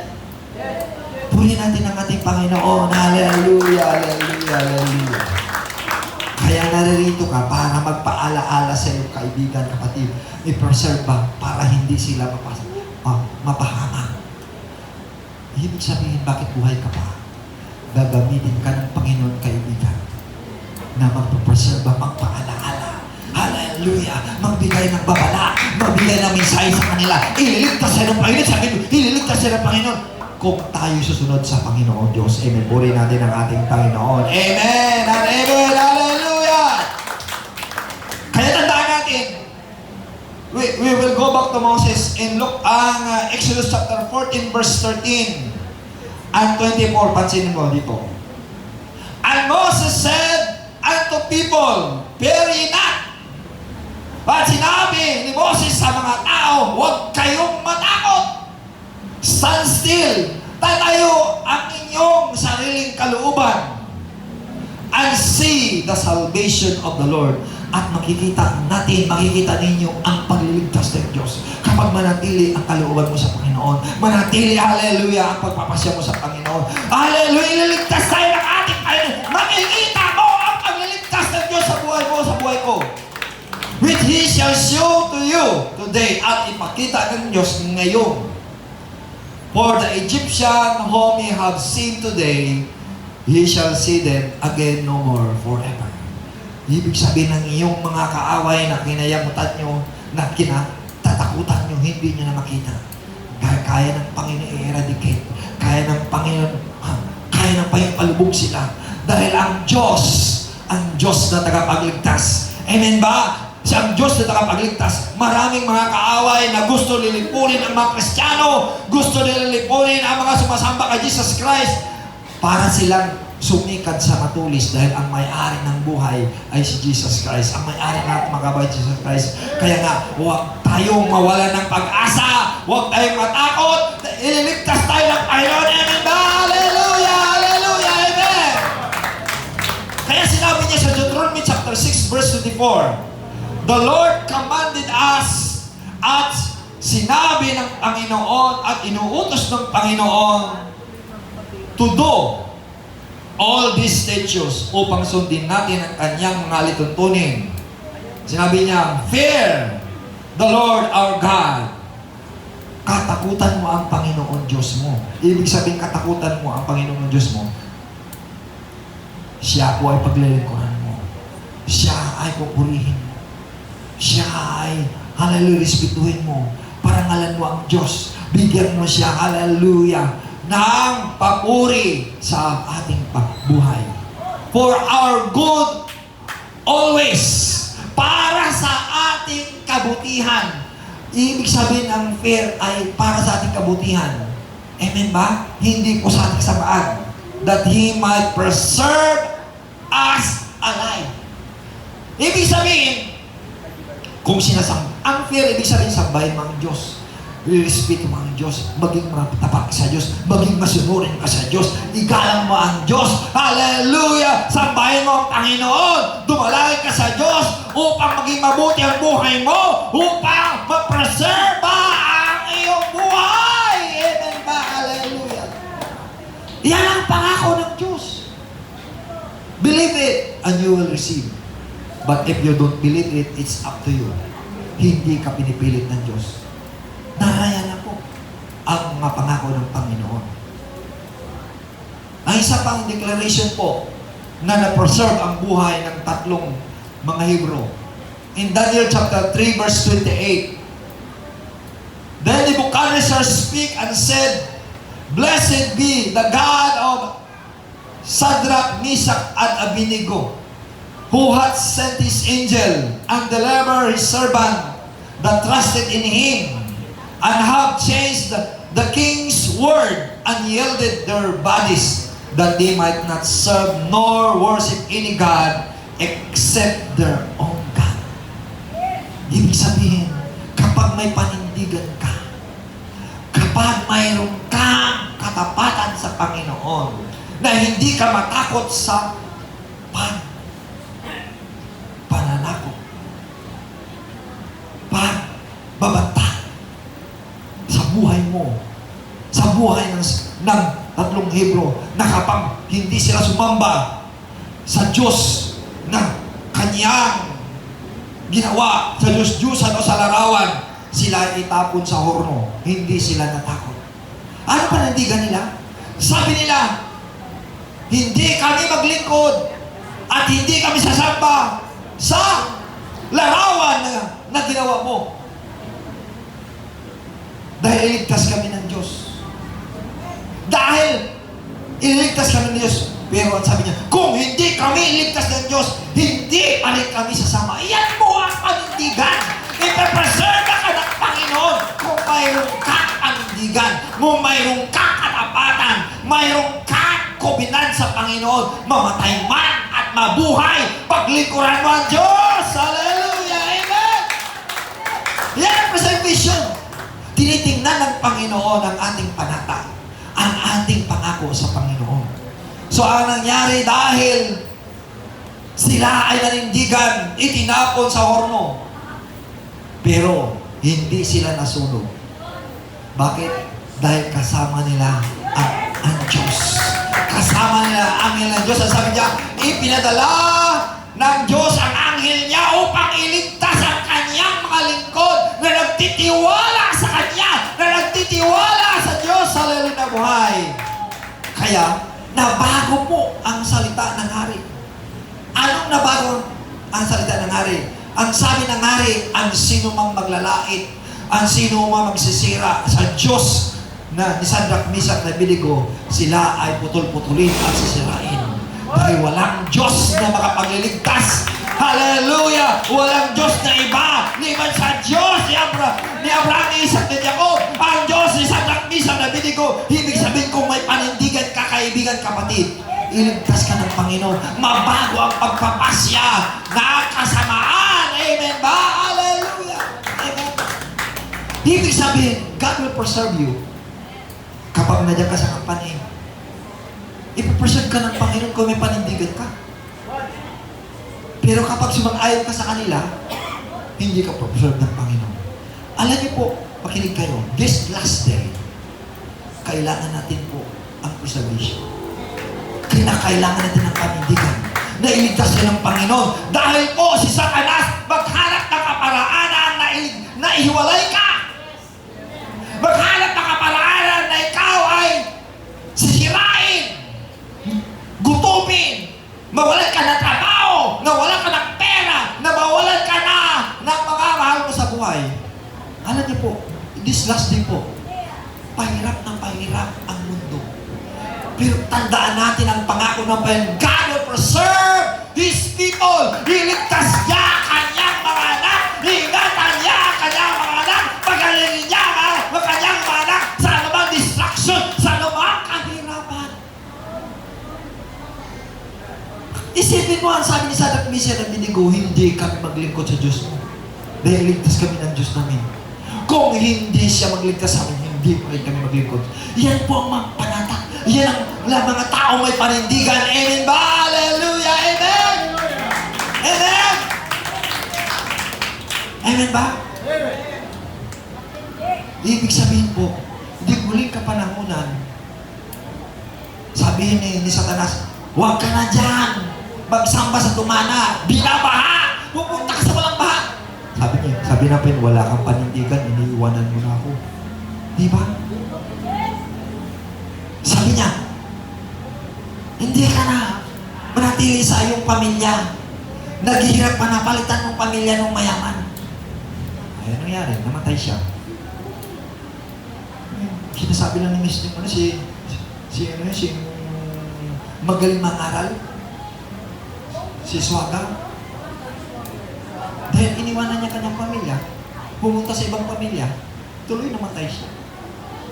Puri natin ang ating Panginoon. Hallelujah! Hallelujah! Hallelujah! Kaya naririto ka para magpaalaala sa iyong kaibigan, kapatid. I-preserve ba para hindi sila mapahamak. Ibig sabihin, bakit buhay ka pa? Gagamitin ka ng Panginoon, kaibigan, na magpapreserve, magpaalaala. Hallelujah! Magbigay ng babala, magbigay ng mensahe sa kanila. Ililigtas sila ng Panginoon. Sabi mo, ililigtas sila ng Panginoon. Kung tayo susunod sa Panginoon Diyos. Amen. Puri natin ang ating Panginoon. Amen and amen. Hallelujah! Kaya tandaan natin, we will go back to Moses and look ang Exodus chapter 14 verse 13 and 24. Pansinin mo dito. And Moses said unto people, "Fear ye not." At sinabi ni Moses sa mga tao, "Huwag kayong matakot. Stand still. Tatayo ang inyong sariling kalooban and see the salvation of the Lord." At makikita ninyo ang pagliligtas ng Diyos kapag manatili ang kalooban mo sa Panginoon. Manatili, hallelujah, ang pagpapasya mo sa Panginoon. Hallelujah, ililigtas tayo ng ating Panginoon. Makikita mo ang pagliligtas ng Diyos sa buhay mo, sa buhay ko. Which He shall show to you today. At ipakita ng Diyos ngayon. For the Egyptian whom ye have seen today, ye shall see them again no more forever. Ibig sabihin ng iyong mga kaaway na kinayamutan nyo, na kinatatakutan nyo, hindi nyo na makita. Kaya ng Panginoon i-eradicate. Kaya ng Panginoon, kaya ng palubog sila. Dahil ang Diyos na tagapagligtas. Amen ba? Siyang Diyos na tagapagligtas. Maraming mga kaaway na gusto lilipunin ang mga Kristiyano, gusto lilipunin ang mga sumasamba kay Jesus Christ para silang sumikad sa matulis dahil ang may-ari ng buhay ay si Jesus Christ. Ang may-ari natin magabay Jesus Christ. Kaya nga, huwag tayong mawala ng pag-asa. Huwag tayong matakot. Ililigtas tayo ng Panginoon. Amen ba? Hallelujah! Hallelujah! Amen! Kaya sinabi niya sa Deuteronomy chapter 6 verse 24, "The Lord commanded us," at sinabi ng Panginoon at inuutos ng Panginoon, "to do all these statutes," upang sundin natin ang kanyang mga lituntunin. Sinabi niya, "Fear the Lord our God." Katakutan mo ang Panginoon Diyos mo. Ibig sabihin, katakutan mo ang Panginoon Diyos mo. Siya po ay paglilingkuran mo. Siya ay pupurihin mo. Siya ay, hallelujah, respetuhin mo. Parangalan mo ang Diyos. Bigyan mo siya, hallelujah, ng papuri sa ating pagbuhay. For our good always. Para sa ating kabutihan. Ibig sabihin ang fear ay para sa ating kabutihan. Amen ba? Hindi po sa ating samaan. That He might preserve us alive. Ibig sabihin, kung ang fear, ibig sabihin sambahin mo ang Diyos. I-respeto mo ang Diyos, maging matapat sa Diyos, maging masunurin ka sa Diyos, igalang mo ang Diyos, hallelujah, sambahin mo ang Panginoon, dumalangin ka sa Diyos, upang maging mabuti ang buhay mo, upang ma-preserve ang iyong buhay. Amen ba? Hallelujah. Yan ang pangako ng Diyos. Believe it, and you will receive. But if you don't believe it, it's up to you. Hindi ka pinipilit ng Diyos. Naraya na po ang mga pangako ng Panginoon. Ang isa pang declaration po na na-preserve ang buhay ng tatlong mga Hebrew. In Daniel chapter 3 verse 28, "Then Nebuchadnezzar speak and said, Blessed be the God of Shadrach, Meshach, and Abednego, who hath sent his angel and delivered his servant that trusted in him, and have changed the king's word, and yielded their bodies, that they might not serve nor worship any God except their own God. Ibig sabihin, kapag may panindigan ka, kapag mayroon kang katapatan sa Panginoon, na hindi ka matakot sa pananakot, pagbabanta sa buhay mo, sa buhay ng tatlong Hebro, na kapag hindi sila sumamba sa Diyos na kanyang ginawa, sa Diyos-Diyusan o sa larawan, sila itapon sa horno. Hindi sila natakot. Ano panindigan nila? Sabi nila, hindi kami maglingkod at hindi kami sasamba sa larawan na ginawa mo. Dahil iligtas kami ng Diyos. Dahil ililigtas kami ng Diyos. Pero ang sabi niya, kung hindi kami iligtas ng Diyos, hindi pa rin kami sasama. Iyan mo ang panindigan. Ipapreserve ka ng Panginoon kung mayroong kang panindigan, kung mayroong kang katapatan, mayroong kang kubinan sa Panginoon, mamatay man at mabuhay, paglingkuran mo ang Diyos. Hallelujah! Amen! Yan ang preservation. Tinitingnan ng Panginoon ang ating panata, ang ating pangako sa Panginoon. So, ang nangyari dahil sila ay nanindigan, itinapon sa horno. Pero, hindi sila nasunog. Bakit? Dahil kasama nila ang Diyos. Kasama nila ang anghel ng Diyos. Ang sabi niya, ipinadala ng Diyos ang anghel niya upang iligtas ang kanyang mga lingkod na nagtitiwala sa Kanya, na nagtitiwala sa Diyos. Hallelujah na buhay. Kaya, nabago po ang salita ng hari. Anong nabago ang salita ng hari? Ang sabi ng hari, ang sino mang maglalait, ang sino mang magsisira sa Diyos na ni Shadrach, Meshach, na Abednego, sila ay putol-putulin at sisirain. Dahil walang Diyos na makapagliligtas. Hallelujah! Walang Diyos na iba. Liban sa Diyos ni Abraham, ni Isaac, ni Jacob. Ang Diyos ni Shadrach, Meshach, na Abednego. Ibig sabihin kung may panindigan ka, kaibigan, kapatid, iligtas ka ng Panginoon. Mabago ang pagpapasya na kasamaan. Amen ba? Hallelujah! Amen. Ibig sabihin, God will preserve you. Kapag nandiyan ka sa kampanya, ipapreserve ka ng Panginoon kung may panindigan ka. Pero kapag sumang-ayon ka sa kanila, hindi ka preserve ng Panginoon. Alam niyo po, makinig kayo, this last day, kailangan natin po ang preservation. Kailangan natin ng panindigan na iligtas siya ng Panginoon. Dahil po si Satanas maghanap ng kaparaanan na ihiwalay ka. Maghanap ng kaparaanan na ikaw ay sisirain, gutumin, mawalan ka ng trabaho, nawalan ka ng pera, na mawalan ka na ng mga mahal mo sa buhay. Alam niyo po, this last day po, pahirap ng pahirap ang mundo. Pero tandaan natin ang pangako ng Panginoon. God will preserve His people. Iligtas niya kanyang mga anak. Ingatan niya kanyang mga anak. Pagalingin niya ang kanyang mga anak sa anumang distraction, sa anumang kahirapan. Isipin mo ang sabi ni Shadrach, Meshach, na Abednego, hindi kami maglingkod sa Diyos mo. Dahil iligtas kami ng Diyos namin. Kung hindi siya magligtas sa amin, hindi pa rin kami maglingkod. Yan po ang mga panata. Yan ang mga tao may panindigan. Amen ba? Hallelujah! Amen! Amen! Amen ba? Ibig sabihin po, di huling kapanahunan, sabihin ni Satanas, huwag ka na dyan, magsamba sa tumana, binabaha, pupunta ka sa walang baha. Sabi natin, wala kang panindigan, iniiwanan mo na ako. Di ba? Sabi niya, hindi ka na manatili sa iyong pamilya. Naghihirap pa na palitan mong pamilya ng mayaman. Ay, ano nangyari? Namatay siya. Sinasabi lang ni Miss Lim, si magaling mangaral, si Swaga, Dahil iniwanan niya kanyang pamilya, pumunta sa ibang pamilya, tuloy namatay siya.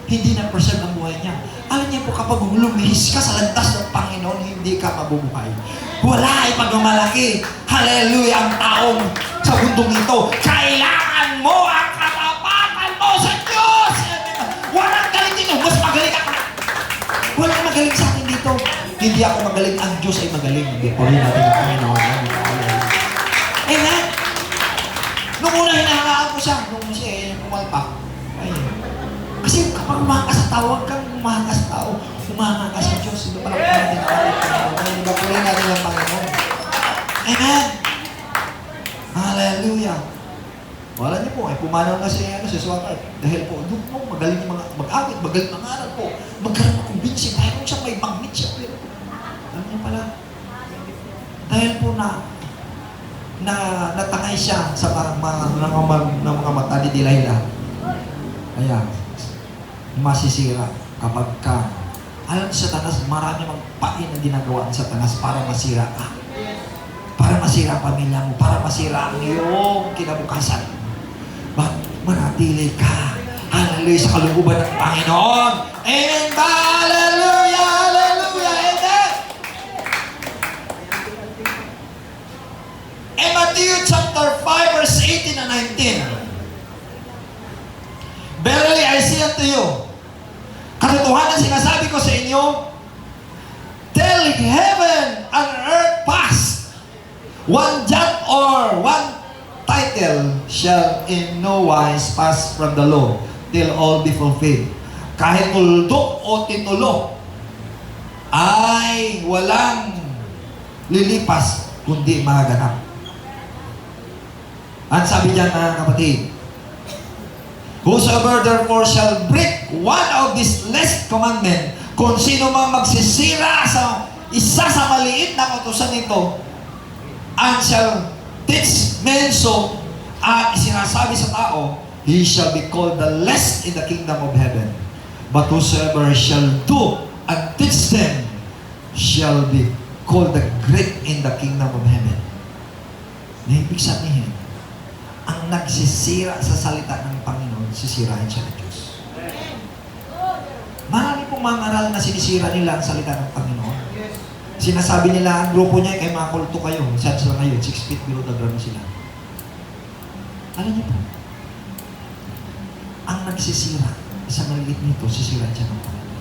Hindi na preserve ang buhay niya. Alam niyo po, kapag lumihis ka sa landas ng Panginoon, hindi ka mabubuhay. Wala ay pagmamalaki. Hallelujah! Ang taong sa bundong ito, kailangan mo ang katapatan mo sa Diyos! Walang galing dito. Mas magaling ako. Walang magaling sa akin dito. Hindi ako magaling. Ang Diyos ay magaling. Hindi po rin natin ang Panginoon. Amen? Nung una hinahangaan ko siya, nung siya pumalpak. Ayun. Kasi kapag umahanga sa tao, huwag kang umahanga sa tao. Umahanga ka sa Diyos. Ito pala kung natin ang Panginoon. Iba po rin natin ang Panginoon. Amen! Hallelujah! Wala niyo po, pumanaw na si Swakart. Dahil po, doon po, magaling yung mga mag-awit, magaling mga aral po. Magkaroon ng kumbinsin. Dahil kung siya may bangmit siya. Pero, alam niyo pala, dahil po natangay siya sa mga mata ni Delilah. Kaya, masisira kapag ka. Alam sa Satanas, marami magpain na ginagawa ng Satanas para masira ka. Para masira ang pamilya mo, para masira ang iyong kinabukasan. Bakit manatili ka? Hallelujah sa kalooban ng Panginoon. Amen ba? Hallelujah! Hallelujah! Amen! In Matthew chapter 5 verse 18 and 19. Verily, I say unto you, katotohanan sinasabi ko sa inyo, till heaven and earth pass, one jot or one title shall in no wise pass from the law, till all be fulfilled. Kahit tuldok o titulo, ay walang lilipas, kundi maganap. Ang sabi diyan, mga kapatid, whosoever therefore shall break one of these least commandment, kung sino mang magsisira sa isa sa maliit na kautusan nito, and shall teach men so, at sinasabi sa tao, he shall be called the least in the kingdom of heaven. But whosoever shall do and teach them shall be called the great in the kingdom of heaven. Na ibig sabihin, ang nagsisira sa salita ng Panginoon, sisirahin siya ng Diyos. Marami pong mga aral na sinisira nila ang salita ng Panginoon. Sinasabi nila, ang grupo niya, kay mga kulto kayo. Saan sila ngayon? 6 feet below the ground sila. Alam niyo po, ang nagsisira sa maliit nito, sisirahin siya ng Panginoon.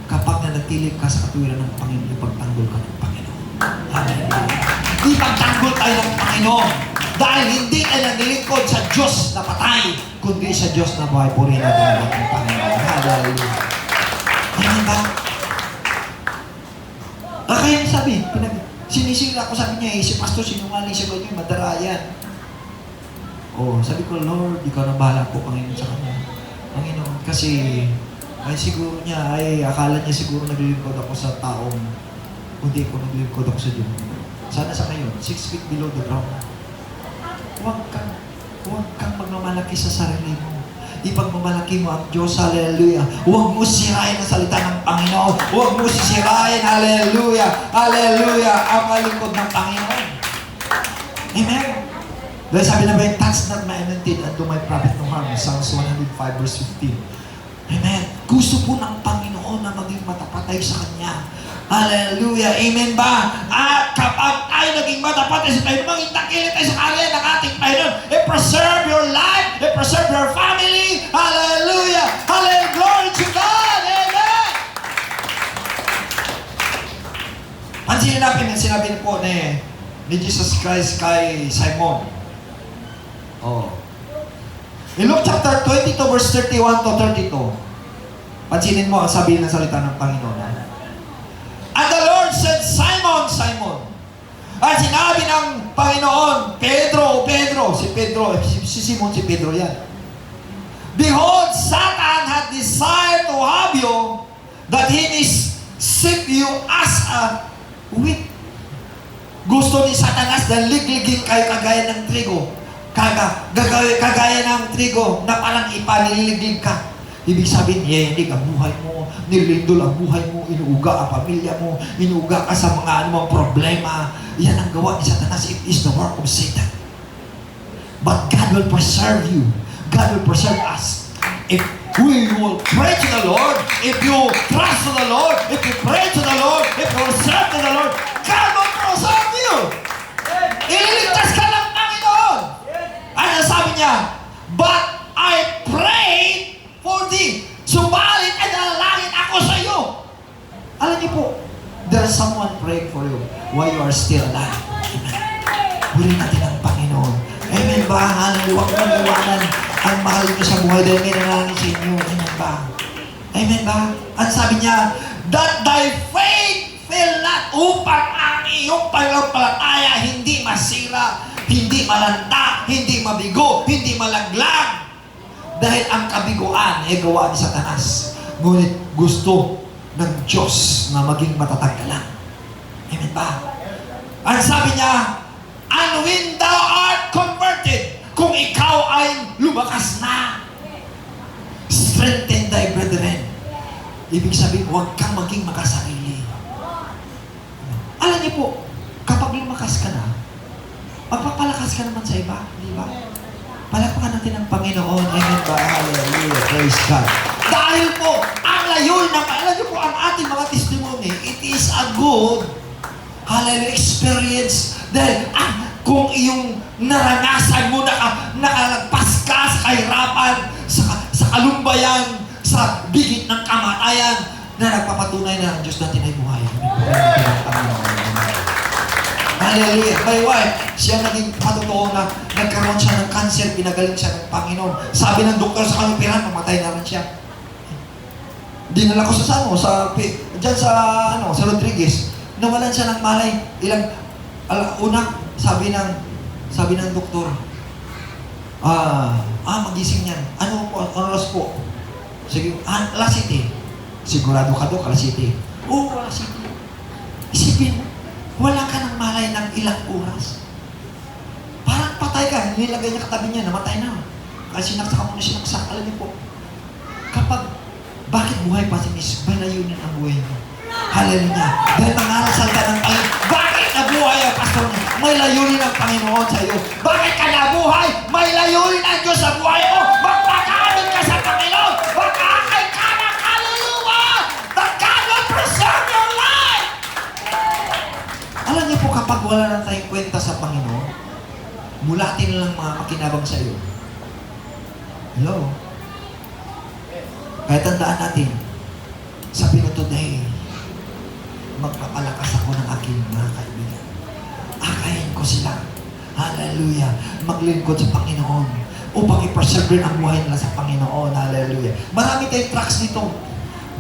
Kapag nanatilig ka sa katuwiran ng Panginoon, ipagtanggol ka ng Panginoon. Amen. Ipagtanggol tayo ng Panginoon. Dahil hindi tayo nilingkod sa Diyos na patay, kundi sa Diyos na buhay. Purihin natin ang ating Panginoon. Hallelujah. Amen ba? Kaya sabi, sinisira ko, sabi niya, si Pastor sinungaling siya ko niya, madarayan. Sabi ko, Lord, ikaw na bahala po, Panginoon, sa kanya. Panginoon, kasi, siguro niya, akala niya siguro naglilingkod ako sa taong, hindi ko naglilingkod ako sa Diyos. Sana sa ngayon, 6 feet below the ground. Huwag kang magmamalaki sa sarili mo. Ipagmamalaki mo ang Diyos, hallelujah. Huwag mo sirain ang salita ng Panginoon. Huwag mo sisirain, hallelujah, hallelujah, ang malingkod ng Panginoon. Amen. Dahil sabi na ba, touch not my anointed and do my prophet no harm. Psalms 105 verse 15. Amen. Gusto po ng Panginoon na maging matapat tayo sa Kanya. Hallelujah. Amen ba? At kapag tayo naging matapat sa tayo, maging takilid tayo sa karya ng ating Panginoon. I-preserve your life. I-preserve your family. Hallelujah. Hallelujah. Glory to God. Amen. Pansinin natin ang sinabi po ni Jesus Christ kay Simon. In Luke chapter 22 verse 31 to 32. Pansinin mo ang sabi ng salita ng Panginoon. And the Lord said, Simon, Simon. At sinabi ng Panginoon, Pedro, si Simon, si Pedro yan. Behold, Satan had desired to have you, that he may sift you as a wheat. Gusto ni Satanas na ligligin kayo kagaya ng trigo. Kagaya ng trigo na parang ipaniliglig ka. Ibig sabihin, hindi ang buhay mo, nilindol ang buhay mo, inuuga ang pamilya mo, inuuga ka sa mga anumang problema. Yan ang gawa ni Satanas. It is the work of Satan. But God will preserve you. God will preserve us. If we will pray to the Lord, if you trust to the Lord, if you pray to the Lord, if you will serve to the Lord, God will preserve you. Ililigtas ka ng Panginoon. Ano sabi niya? But I prayed for thee. Subalit ay nanalangin ako sa iyo. Alam niyo po, there's someone praying for you while you are still alive. Purihin natin ang Panginoon. Amen ba? Hallelujah. Huwag mong iwanan ang mahal niyo sa buhay dahil may nanalangin sa inyo. Amen ba? Amen ba? Ang sabi niya, that thy faith fail not, upang ang iyong pananampalataya hindi masira, hindi malanta, hindi mabigo, hindi malaglag. Dahil ang kabiguan ay gawa ni Satanas. Ngunit gusto ng Diyos na maging matatag ka lang. Amen ba? Ang sabi niya, and when thou art converted, kung ikaw ay lumakas na, strengthen thy brethren. Ibig sabihin, huwag kang maging makasarili. Alam niyo po, kapag lumakas ka na, magpapalakas ka naman sa iba, di ba? Palakpakan natin ang Panginoon. Amen ba? Hallelujah. Praise God. Dahil po, ang layon ng, alam niyo po, ang ating mga testimony, it is a good, hallelujah, experience. Dahil, kung iyong naranasan mo, nakalagpas ka sa kahirapan, sa kalumbayan, sa bigit ng kamatayan, na nagpapatunay na ang Diyos natin ay buhay. Hallelujah. My wife, siya naging patotoo na nagkaroon siya ng cancer, pinagaling siya ng Panginoon. Sabi ng doktor sa kalupiran, mamatay na rin siya. Dinala ko sa dyan sa Rodriguez. Nawalan siya ng malay. Sabi ng doktor, magising yan. Ano oras po? Sige, alas 7. Sigurado ka doon, alas 7. Oo, alas 7. Isipin mo, wala ka ng malay ng ilang oras. Parang patay ka. Nilagay niya katabi niya, namatay na. Kasi sinaksak mo na sinaksak. Alam niyo po, bakit buhay pa si Miss? Balayunin ang buhay mo. Hallelujah. Dahil pangaral salita ng Panginoon, bakit nabuhay ang pastor niya? May layunin ang Panginoon sa iyo. Bakit ka nabuhay? May layunin ang Diyos sa buhay mo. Magpakaamit ka sa Panginoon. Mag-aakay ka ng kaluluwa. That God will preserve your life. Alam niyo po, kapag wala na tayong kwenta sa Panginoon, mulatin lang mga makinabang sa iyo. Hello? Kaya tandaan natin, sabi ko today, magpapalakas ako ng aking mga kaibigan. Akayin ko sila. Hallelujah. Maglingkod sa Panginoon upang i-preserve ang buhay nila sa Panginoon. Hallelujah. Marami tayong tracks dito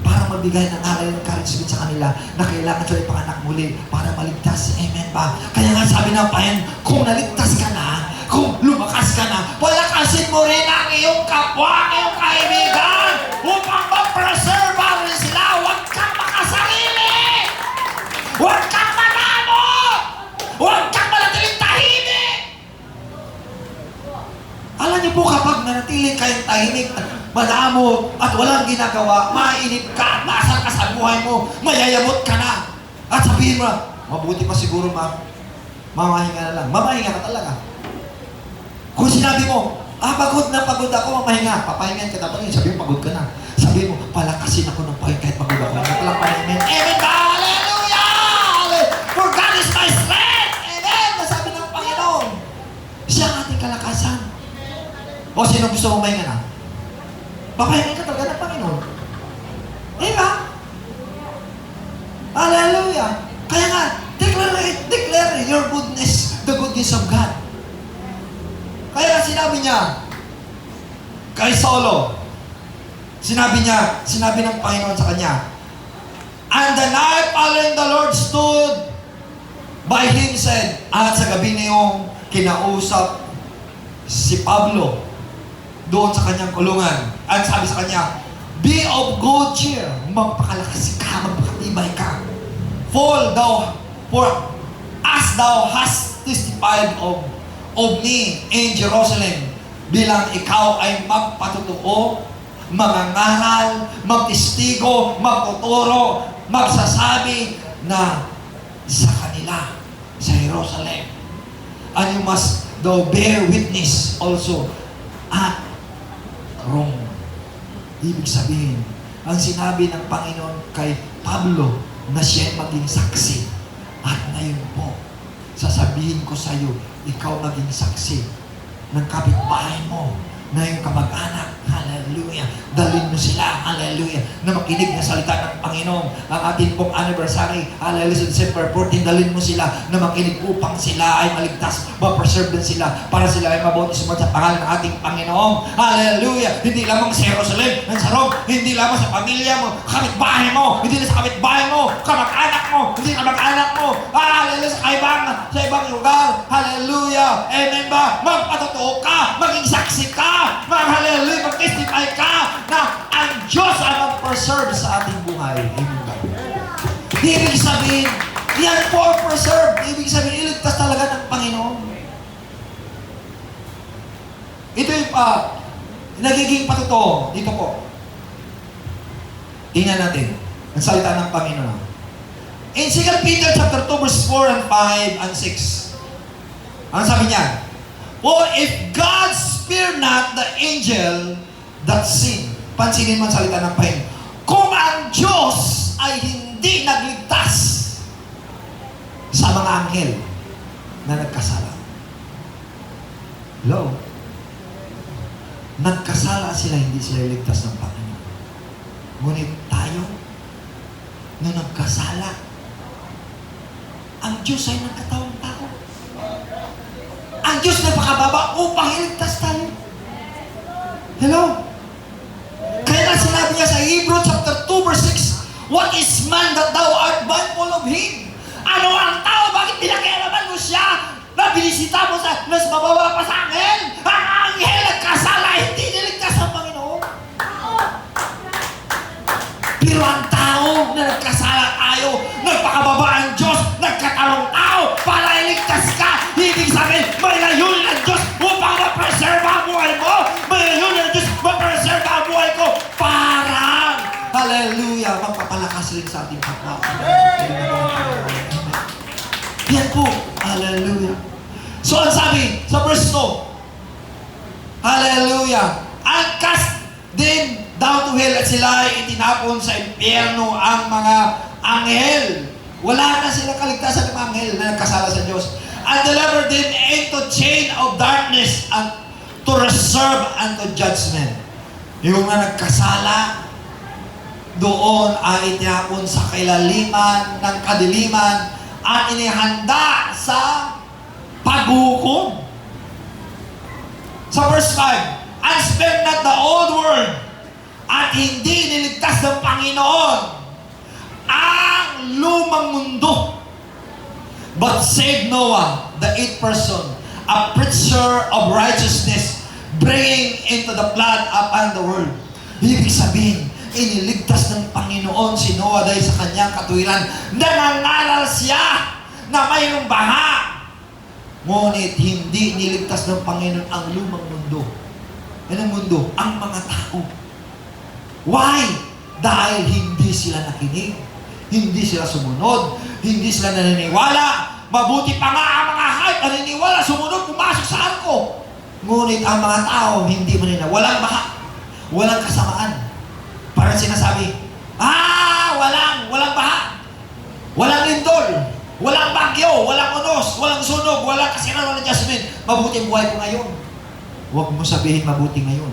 para magbigay ng aral ng encouragement sa kanila na kailangan sila ipanganak muli para maligtas. Amen ba? Kaya nga sabi ng Panginoon, kung naligtas ka na, kung lumakas ka na, palakasin mo rin ang iyong kapwa, ang iyong kaibigan upang ma-preserve rin sila. Huwag kang makasarili! Huwag kang manamo! Huwag kang manatiling tahimik! Alam niyo po, kapag nanatiling kayong tahimik, madamo at walang ginagawa, mainip ka at maasal ka sa buhay mo, mayayamot ka na. At sabihin mo, mabuti pa siguro mamahinga na lang. Mamahinga ka talaga. Kung sinabi mo, pagod na pagod ako, mamahinga. Papahingan ka dapat. Sabihin mo, pagod ka na. Sabihin mo, palakasin ako ng pahinga kahit pagod ako. Amen. Amen. Hallelujah! For God is my strength. Amen. Nasabi ng Panginoon. Siya ang ating kalakasan. O sino gusto mong mahinga na? Papahingan ka talaga ng Panginoon. Diba? Hallelujah! Kaya nga, declare your goodness, the goodness of God. Kaya sinabi niya, kay Solo, sinabi ng Panginoon sa kanya, and the night following the Lord stood by him, said, at sa gabi na yung kinausap si Pablo doon sa kanyang kulungan. At sabi sa kanya, be of good cheer, magpakalakas ka, magpakatibay ka. For as thou hast testified of me in Jerusalem, bilang ikaw ay magpatutuo, mangangaral, magtestigo, magtuturo, magsasabi na sa kanila, sa Jerusalem. And you must thou bear witness also at Rome. Ibig sabihin, ang sinabi ng Panginoon kay Pablo na siya maging saksi. At ngayon po, sasabihin ko sa iyo, ikaw maging saksi ng kapitbahay mo, na yung kamag-anak, hallelujah, dalhin mo sila, hallelujah, na makinig na salita ng Panginoon. Ang ating pong anniversary, hallelujah, sa December 14, dalhin mo sila na makinig upang sila ay maligtas, ma-preserve din sila, para sila ay mabuti sumunod sa pangalan ng ating Panginoon. Hallelujah! Hindi lamang sa Jerusalem, ng sa Rome, hindi lamang sa pamilya mo, kapitbahay mo, hindi lang sa kapitbahay mo, kamag-anak mo, hindi kamag-anak mo, hallelujah, sa ibang lugar, hallelujah, amen ba? Magpatotoo ka, maging saksi ka, hallelujah, mag-testify ka na ang Diyos ang mag-preserve sa ating buhay. Amen ba? Ibig sabihin, yan po preserve. Ibig sabihin, iligtas talaga ng Panginoon. Ito yung nagiging patotoo. Dito po. Tingnan natin ang salita ng Panginoon. In 2 Peter chapter 2, verse 4 and 5 and 6. Ano sabi niya? For if God spare not the angel that sin. Pansinin mo ang salita ng Panginoon. Kung ang Diyos ay hindi nagligtas sa mga anghel na nagkasala. Hello? Nagkasala sila, hindi sila ligtas ng Panginoon. Ngunit tayo, nung nagkasala, ang Diyos ay nagkatawang tao. Ang Diyos na pakababa upang iligtas tayo. Hello? Kaya nga sinabi niya sa Hebrew chapter 2 verse 6, what is man that thou art mindful of him? Ano ang tao? Bakit pinakialaman mo siya? Na binisita mo sa mas mababa pa sa anghel? Ang anghel nagkasala, hindi niligtas ng Panginoon. Pero ang tao na nagkasala tayo, nagpakababa ang Diyos, nagkatalong tao para iligtas ka. Ibig sabihin, may layunin ng Diyos upang ma-preserve ang buhay mo. May layunin ng Diyos ma-preserve ang buhay ko para, hallelujah, magpapalakas rin sa ating kapwa. Yan po, hallelujah. So, ang sabi sa verse 2, hallelujah, and cast them down to hell, at sila ay itinapon sa impyerno ang mga anghel. Wala na sila kaligtasan ng mga anghel na nagkasala sa Diyos. And deliver them into chain of darkness and to reserve unto judgment. Yung na nagkasala, doon ay itinapon sa kailaliman ng kadiliman at inihanda sa paghukom. Sa verse 5, and spare not the old world, at hindi niligtas ng Panginoon ang lumang mundo, but saved Noah, the eighth person, a preacher of righteousness, bringing into the flood upon the world. Ibig sabihin, iniligtas ng Panginoon si Noah dahil sa kanyang katuwiran. Nangangaral siya na mayroong baha. Ngunit hindi niligtas ng Panginoon ang lumang mundo. Anong mundo? Ang mga tao. Why? Dahil hindi sila nakinig, hindi sila sumunod, hindi sila naniniwala. Mabuti pa nga ang mga hayop, naniniwala, sumunod, pumasok sa arko. Ngunit ang mga tao, hindi maniniwala. Walang baha, walang kasamaan. Parang sinasabi, walang baha, walang lindol, walang bagyo, walang unos, walang sunog, walang kasiraan, walang adjustment. Mabuti ang buhay ko ngayon. Huwag mo sabihin mabuti ngayon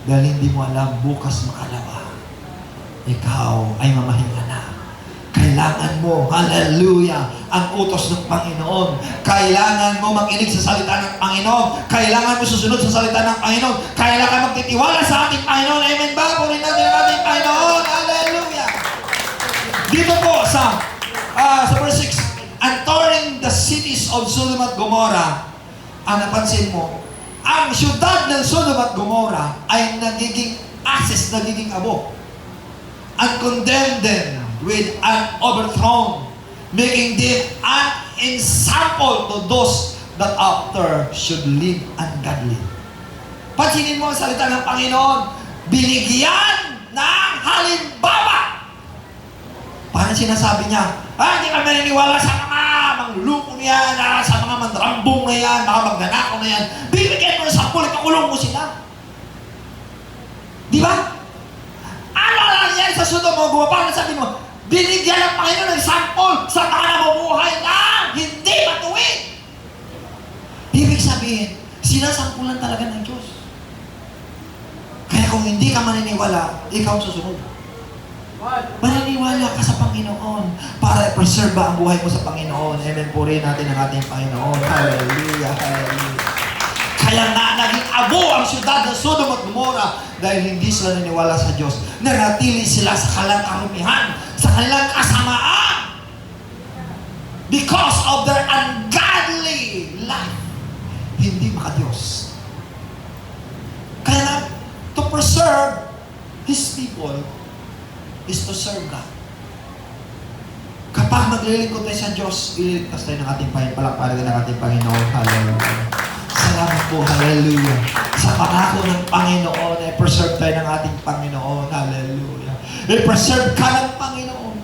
dahil hindi mo alam bukas makalawa. Ikaw ay mamahinga na. Kailangan mo, hallelujah, ang utos ng Panginoon. Kailangan mo makinig sa salita ng Panginoon. Kailangan mo susunod sa salita ng Panginoon. Kailangan magtitiwala sa ating Panginoon. Amen ba? Punin natin ang ating Panginoon. Hallelujah. Dito po sa verse 6, and touring the cities of Sodom at Gomorrah, ang napansin mo, ang syudad ng Sodom at Gomorrah ay nagiging ases, nagiging abo. And condemned them with an overthrown, making them an example to those that after should live ungodly. Pansinin mo ang salita ng Panginoon, binigyan ng halimbawa. Parang sinasabi niya, hindi kami naniniwala sa mangluloko na yan, sa mga mandrambong na yan, mga magnanakaw na yan, bibigyan mo ng 10, ikakulong mo sila. Di ba? Ano lang yan sa Sodom o Gomorrah? Paano sabi mo, binigyan ng Panginoon ng 10 sa mga nabubuhay na hindi matuwid. Ibig sabihin, sinasampulan talaga ng Diyos. Kaya kung hindi ka maniniwala, ikaw susunod. Maniniwala ka sa Panginoon para i-preserve ang buhay mo sa Panginoon. Amen. Purihin natin ang ating Panginoon. Hallelujah, hallelujah. Kaya nga naging abo ang syudad ng Sodom at Gomorrah dahil hindi sila naniwala sa Diyos. Nanatili sila sa kanilang karumihan, sa kanilang kasamaan. Because of their ungodly life. Hindi maka-Diyos. Kaya nga, to preserve His people is to serve God. Kapag maglilingkod tayo sa Diyos, ililigtas tayo ng ating Panginoon. Palakparan ng ating Panginoon. Hallelujah. Salamat po. Hallelujah. Sa pangako ng Panginoon, i-preserve tayo ng ating Panginoon. Hallelujah. I-preserve ka ng Panginoon.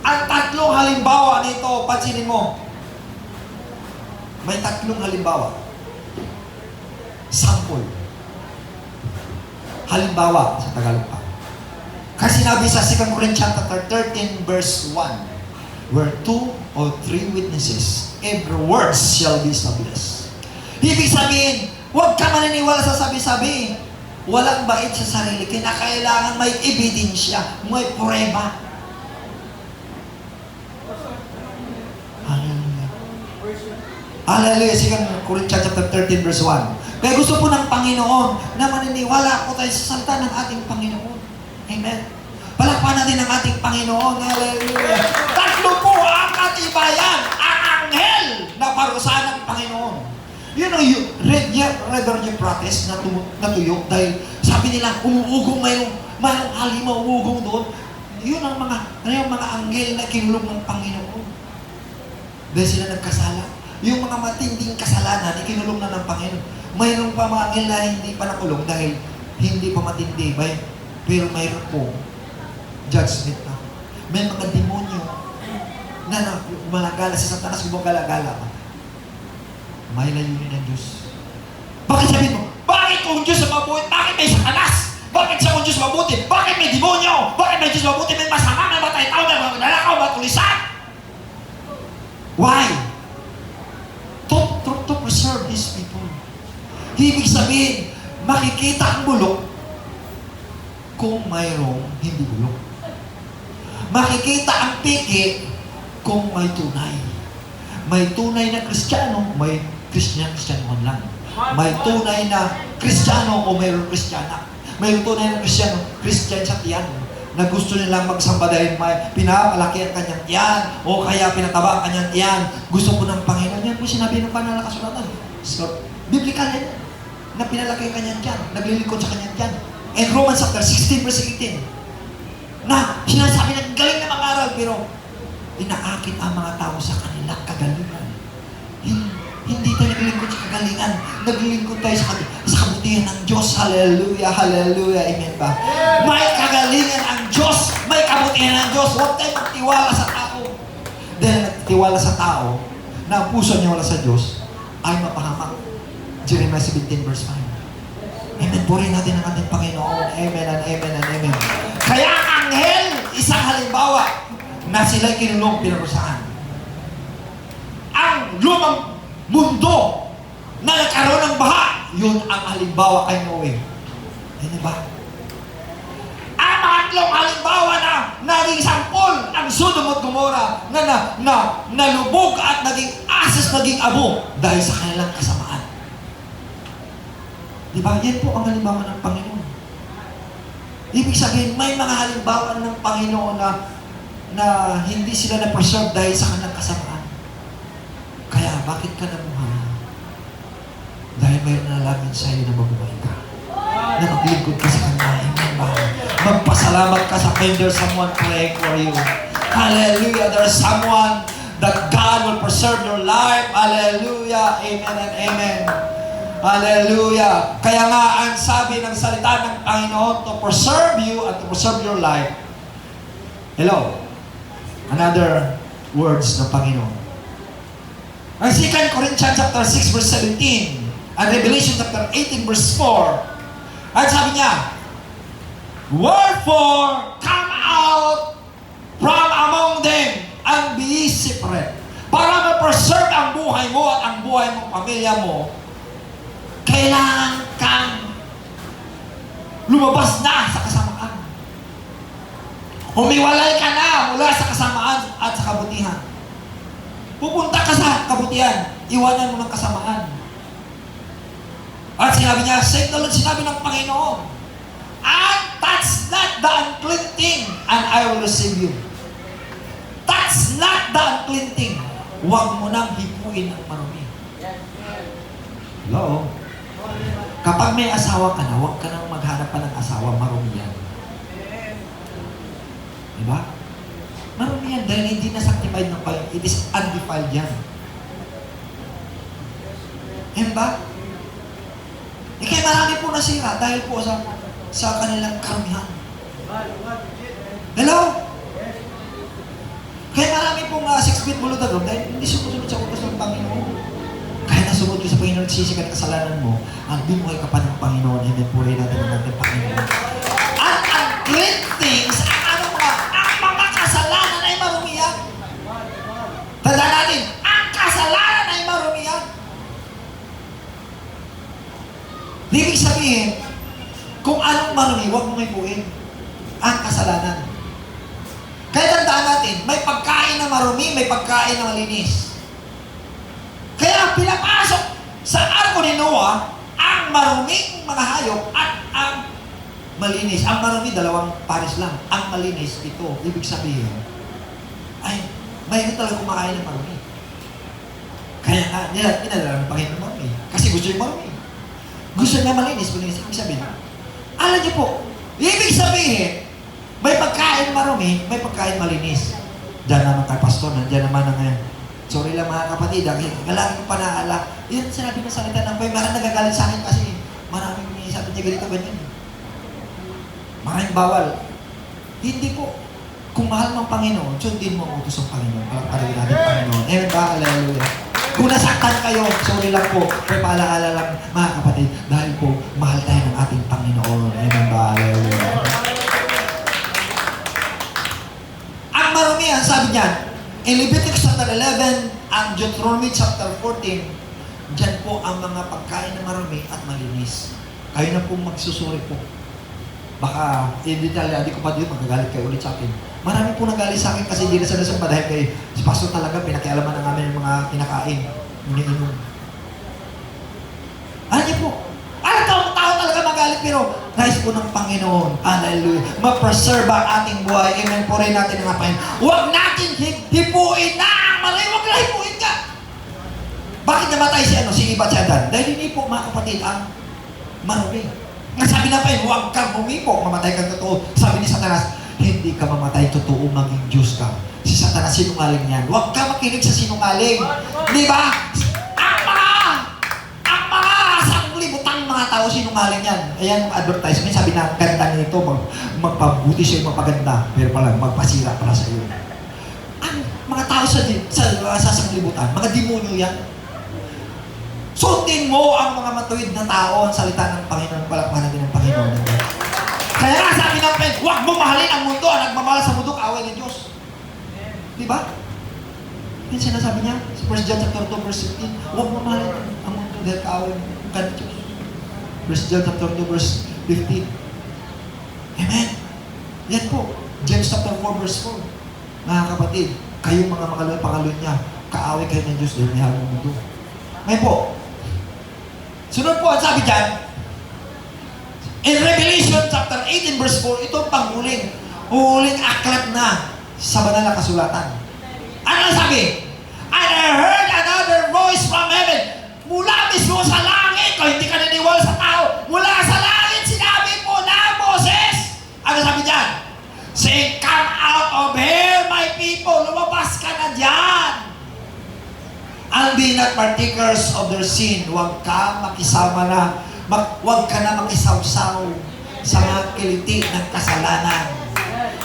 Ang tatlong halimbawa nito, pansinin mo. May tatlong halimbawa. Sample. Halimbawa sa Tagalog pa. Kasi sinabi sa 2 Corinthians 13 verse 1, where 2 or 3 witnesses, every word shall be established. Ibig sabihin, huwag ka maniniwala sa sabi-sabi. Walang bait sa sarili. Kinakailangan may ebidensya, may prueba. Hallelujah. Hallelujah. 2 Corinthians 13 verse 1. Kaya gusto po ng Panginoon na maniniwala po tayo sa salita ng ating Panginoon. Amen. Palakparan natin ang ating Panginoon. Hallelujah. Tatlo po ang katibayan, ang anghel na parusahan ng Panginoon. Yun ang Red Practice na tuyok dahil sabi nila, umuugong mayroong halimaw umuugong doon. Yun ang mga anghel na kinulong ng Panginoon. Dahil sila nagkasala. Yung mga matinding kasalanan, ikinulong na ng Panginoon. Mayroon pa mga anghel na hindi pa nakulong dahil hindi pa matindi. Pero mayroon po judgment na. May mga demonyo na malagala sa Satanas, gumagala-gala pa. May layunin ng Diyos. Bakit sabihin mo? Bakit kung Diyos ang mabuti? Bakit may Satanas? Bakit siya kung Diyos mabuti? Bakit may demonyo? Bakit may Diyos mabuti? May masama, may matay tao, may magnanakaw, may tulisan? Why? To preserve these people. Ibig sabihin, makikita ang bulok kung mayroong hindi bulok. Makikita ang piki kung may tunay. May tunay na Kristiyano, may Kristiyanohan lang. May tunay na Kristiyano o mayroong Kristiyana. May tunay na Kristiyano, Kristyan sa tiyan, na gusto nilang magsamba dahil may pinapalaki ang kanyang tiyan o kaya pinataba ang kanyang tiyan. Gusto po ng Panginoon. Yan po sinabi ng banal na kasulatan. So, biblikal yan. Na pinalaki ang kanyang tiyan, naglilingkod sa kanyang tiyan. And Romans chapter 16 verse 18. Na sinasabi na galing na mag-aral pero inaakit ang mga tao sa kanilang kagalingan. Hindi tayo naglilingkod sa kagalingan. Naglilingkod tayo sa kabutihan ng Diyos. Hallelujah, hallelujah, amen ba? May kagalingan ang Diyos. May kabutihan ng Diyos. Huwag tayo magtiwala sa tao. Dahil nagtiwala sa tao na ang puso niya wala sa Diyos ay mapahamak. Jeremiah 17 verse 5. Amen. Purihin natin ang ating Panginoon. Amen and amen and amen. Kaya ang anghel, isang halimbawa na sila'y kinulong pinarusahan. Ang lumang mundo na nagkaroon ng baha, yun ang halimbawa kay Noe. Ano ba? Ang pangatlong halimbawa na naging sampol ang Sodom at Gomorrah na nalubog at naging asas, naging abo dahil sa kanilang kasamaan. Diba? Yan po ang halimbawa ng Panginoon. Ibig sabihin, may mga halimbawa ng Panginoon na hindi sila na-preserve dahil sa kanilang kasamaan. Kaya, bakit ka nabuhay? Dahil mayroon na lamin sa iyo na mabuhay ka. Na maglingkod ka sa Kanya. Amen ba? Magpasalamat ka sa Kanya. There's someone praying for you. Hallelujah. There's someone that God will preserve your life. Hallelujah. Amen and amen. Hallelujah. Kaya nga, ang sabi ng salita ng Panginoon, to preserve you and to preserve your life. Hello. Another words ng Panginoon. Ang 2 Corinthians chapter 6 verse 17, ang Revelation chapter 18 verse 4, at sabi niya, wherefore come out from among them and be ye separate. Para ma-preserve ang buhay mo at ang buhay ng pamilya mo, kailangan kang lumabas na sa kasamaan. Humiwalay ka na mula sa kasamaan at sa kabutihan. Pupunta ka sa kabutihan, iwanan mo ng kasamaan. At sinabi niya, save the Lord, sinabi ng Panginoon, and touch not the unclean thing, and I will receive you. Touch not the unclean thing. Huwag mo nang hipuin ang marumi. Hello? Kapag may asawa ka na, huwag ka nang maghanap pa ng asawa, marumi yan. Diba? Marumi yan dahil hindi na sanctified ng Panginoon. It is undefiled yan. Diba? Eh kaya marami po nasira dahil po sa kanilang karamihan. Hello? Kaya marami pong 6 feet below the ground dahil hindi sumusunod sa utos ng Panginoon. Kaya nasunod ka sa Panginoon, nagsisi ka ng kasalanan mo, ang binuhay ka pa ng Panginoon, amen, puri natin ang ating Panginoon. At ang great things, ang mga kasalanan ay marumiyan. Tandaan natin, ang kasalanan ay marumiyan. Ibig sabihin, kung anong marumi, huwag mong ipuin ang kasalanan. Kaya tandaan natin, may pagkain na marumi, may pagkain na malinis. Kaya pinapasok sa arko ni Noah ang maruming mga hayop at ang malinis. Ang marumi, 2 pares lang. Ang malinis, ito. Ibig sabihin, ay, mayroon talaga kumakain ng marumi. Kaya nga, niladala ng Panginoon ng marumi. Kasi gusto yung marumi. Gusto niya malinis. Ibig sabihin, alam niyo po, ibig sabihin, may pagkain marumi, may pagkain malinis. Diyan naman kay pastor, nandiyan naman na ngayon. Sorry lang mga kapatid, lagi pa naala. Yun sinabi ng salita ng Panginoon, marang nagagalit sa akin kasi maraming sabi niya ganito, ganyan. Maraming bawal. Hindi po. Kung mahal mo ang Panginoon, sundin mo ang utos ng Panginoon. Palagparin natin ang Panginoon. Amen ba? Hallelujah. Kung nasaktan kayo, sorry lang po. Pero paalaala lang, mga kapatid, dahil po, mahal tayo ng ating Panginoon. Amen ba? Hallelujah. Ang maramihan, sabi niyan, in Leviticus chapter 11 and Deuteronomy chapter 14, dyan po ang mga pagkain na marami at malinis. Kayo na po magsusuri po. Baka, in detail, hindi ko pa din magagalit kayo ulit sa akin. Marami po nagalit sa akin kasi hindi na sila sumpa dahil kay si pastor talaga, pinakialaman na namin yung mga kinakain, iniinom. Alam niyo po, tao talaga magalit, pero nais po ng Panginoon, hallelujah, ma-preserve ang ating buhay. Amen po rin natin ang apain. Huwag natin hipuin na! Malay, huwag na hipuin ka! Bakit namatay si Iba Chadan? Dahil hindi po, mga kapatid, ang marumi. Sabi na pa yun, huwag kang humipo, mamatay kang totoo. Sabi ni Satanas, hindi ka mamatay totoo, maging Diyos ka. Si Satanas, sinungaling yan. Huwag ka makinig sa sinungaling. Di ba? Ang mga sanglibutang mga tao, sinungaling yan. Ayan, advertisement, sabi na, ganda nito, magpabuti siya, magpaganda. Pero pala, magpasira pala sa iyo. Ang mga tao sa sanglibutan, mga demonyo yan. Sundin mo ang mga matuwid na tao, ang salita ng Panginoon, palakpakan natin ng Panginoon. Kaya nga sabi ng Panginoon, huwag mo mahalin ang mundo, ang nagmamahal sa mundo, kaaway ng Diyos. Diba? Yan sinasabi niya, sa 1 John chapter 2 verse 15, huwag mo mahalin ang mundo dahil kaaway ng Diyos. 1 John chapter 2 verse 15. Amen. Yan po, James chapter 4 verse 4. Mga kapatid, kayong mga pangaloy niya, kaaway kayo ng Diyos dahil mahal ng mundo. Ngayon po, sunod po ang sabi dyan, in Revelation chapter 18 verse 4, ito huling aklat na sa banal na kasulatan. Ano ang sabi? And I heard another voice from heaven, mula mismo sa langit, kung hindi ka naniwala sa tao, mula sa langit, sinabi po na Moses. Ano sabi dyan? Say, come out of here, my people, lumabas ka na dyan. And be not partakers of their sin. Huwag ka makisama na, huwag ka na makisawsaw sa mga kiliti ng kasalanan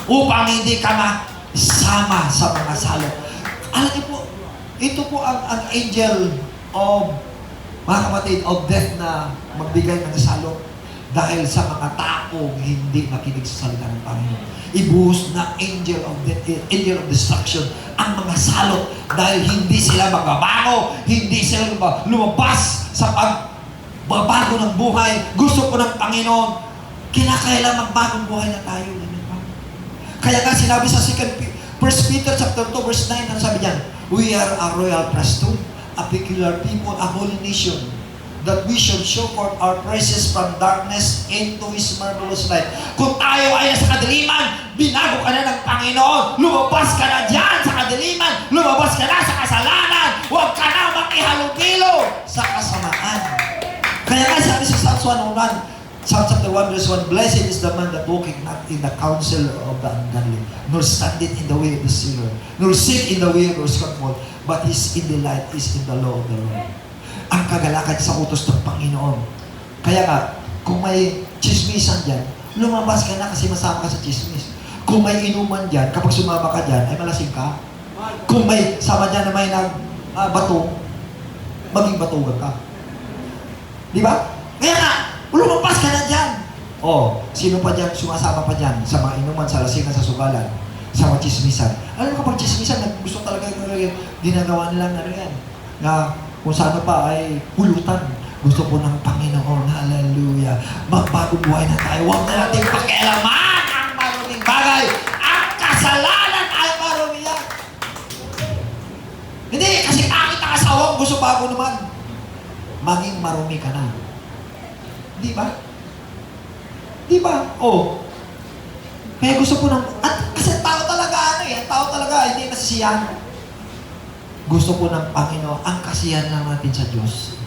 upang hindi ka masama sa mga salo. Alam niyo po, ito po ang angel of, mga kapatid, of death na magbigay ng salot dahil sa mga taong hindi makinig sa salita ng Panginoon. Ibuhos na angel of death, angel of destruction ang mga salot dahil hindi sila magbabago, hindi sila lumabas sa pagbabago ng buhay. Gusto ko ng Panginoon, kinakailangan magbagong buhay na tayo. Kaya nga sinabi sa 1 Peter chapter 2 verse 9, ano sabi niyan? We are a royal priesthood, a peculiar people, a holy nation, that we should show forth our praises from darkness into His marvelous light. Kung tayo ay nasa kadiliman, binago ka na ng Panginoon, lumabas ka na dyan sa kadiliman, lumabas ka na sa kasalanan, huwag ka na makihalubilo sa kasamaan. Kaya nga sabi sa Psalms 101, Psalm chapter 1 verse 1, Blessed is the man that walketh not in the counsel of the ungodly, nor standeth in the way of the sinner, nor sit in the way of the scornful, but his delight is in the law of the Lord. Ang kagalakan sa utos ng Panginoon. Kaya nga, kung may chismisan dyan, lumabas ka na kasi masama ka sa chismis. Kung may inuman dyan, kapag sumama ka dyan, ay malasing ka. Kung may sama dyan na may bato, maging batugan ka. Di ba? Kaya nga, lumabas ka na dyan. Sino pa dyan, sumasama pa dyan sa mga inuman, sa lasingan, sa sugalan, sa mga chismisan. Alam mo kapag chismisan, gusto talaga yung ginagawa nilang yan. Na kung saan pa ay pulutan. Gusto po ng Panginoon. Hallelujah. Magbagong buhay na tayo. Huwag na natin pakialaman ang maruming bagay. Ang kasalanan ay marumi yan. Hindi, kasi bakit ang asawang gusto bago naman? Maging marumi ka na. Di ba? Di ba? Kaya gusto po kasi tao talaga tao talaga, hindi nasisiyahan. Gusto po ng Panginoon, ang kasiyahan lang natin sa Diyos.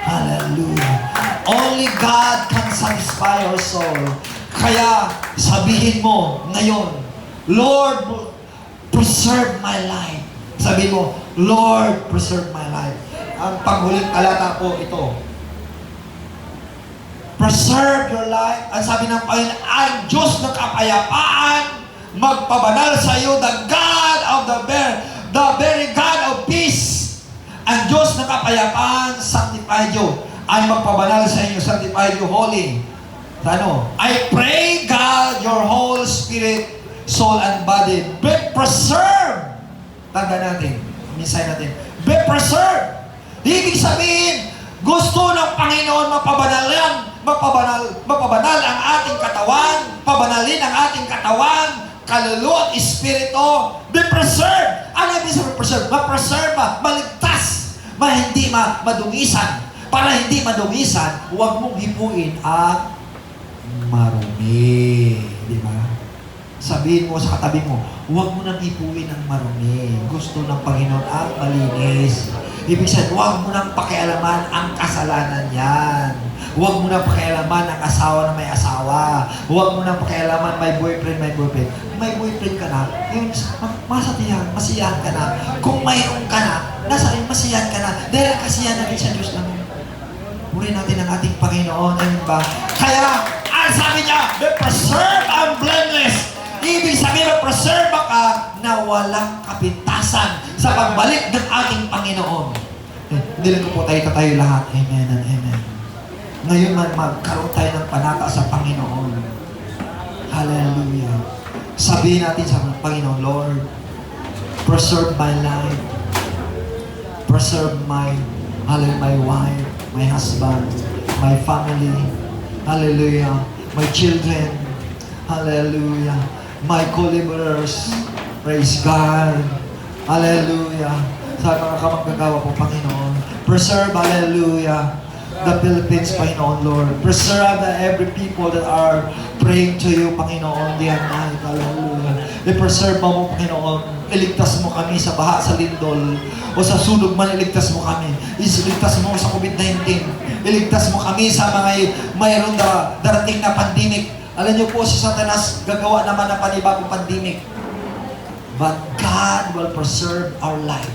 Hallelujah. Only God can satisfy our soul. Kaya sabihin mo ngayon, Lord, preserve my life. Sabihin mo, Lord, preserve my life. Ang panghuling talata po ito. Preserve your life. Ang sabi ng Panginoon, ang Diyos ng kapayapaan, magpabanal sa iyo, the God of the very God of peace. Ang Diyos ng kapayapaan, sanctify you. Ay magpabanal sa inyo, sanctify you holy. I pray God, your whole spirit, soul, and body be preserved. Tanda natin, minsan natin, be preserved. Ibig sabihin, gusto ng Panginoon mapabanal ang ating katawan, pabanalin ang ating katawan, kaluluwa at espiritu, be preserved. Ano ibig sabihin preserve? Ma-preserve, maligtas, hindi madungisan. Para hindi madungisan, huwag mong hipuin at marumi. Di ba? Sabihin mo sa katabi mo, huwag mo nang hipuin ang marumi. Gusto ng Panginoon ang malinis. Ibig sabihin, huwag mo nang pakialaman ang kasalanan yan. Huwag mo nang pakialaman ang asawa na may asawa. Huwag mo nang pakialaman may boyfriend. May boyfriend ka na, yun, masiyahan ka na. Kung mayroon ka na, masiyahan ka na. Dahil kasiyahan natin sa Diyos lang. Purihin natin ang ating Panginoon. Amen ba? Kaya, ang sabi niya, be preserved and blameless. Ibig sabihin, preserve ka na walang kapintasan sa pagbalik ng ating Panginoon. Hindi lang po tayo lahat. Amen and amen. Ngayon magkaroon tayo ng panata sa Panginoon. Hallelujah. Sabihin natin sa Panginoon, Lord, preserve my life. Preserve my wife, my husband, my family. Hallelujah. My children. Hallelujah. My co-laborers. Praise God. Hallelujah. Sa mga kamagagawa po, Panginoon. Preserve, hallelujah, the Philippines, Panginoon, Lord. Preserve every people that are praying to you, Panginoon, day and night. Hallelujah. I-preserve mo, Panginoon. Iligtas mo kami sa baha, sa lindol, o sa sunog man, iligtas mo kami. Iligtas mo sa COVID-19. Iligtas mo kami sa mga mayroon darating na pandemic. Alam niyo po, si Satanas gagawa naman ng panibagong pandemic. But God will preserve our life.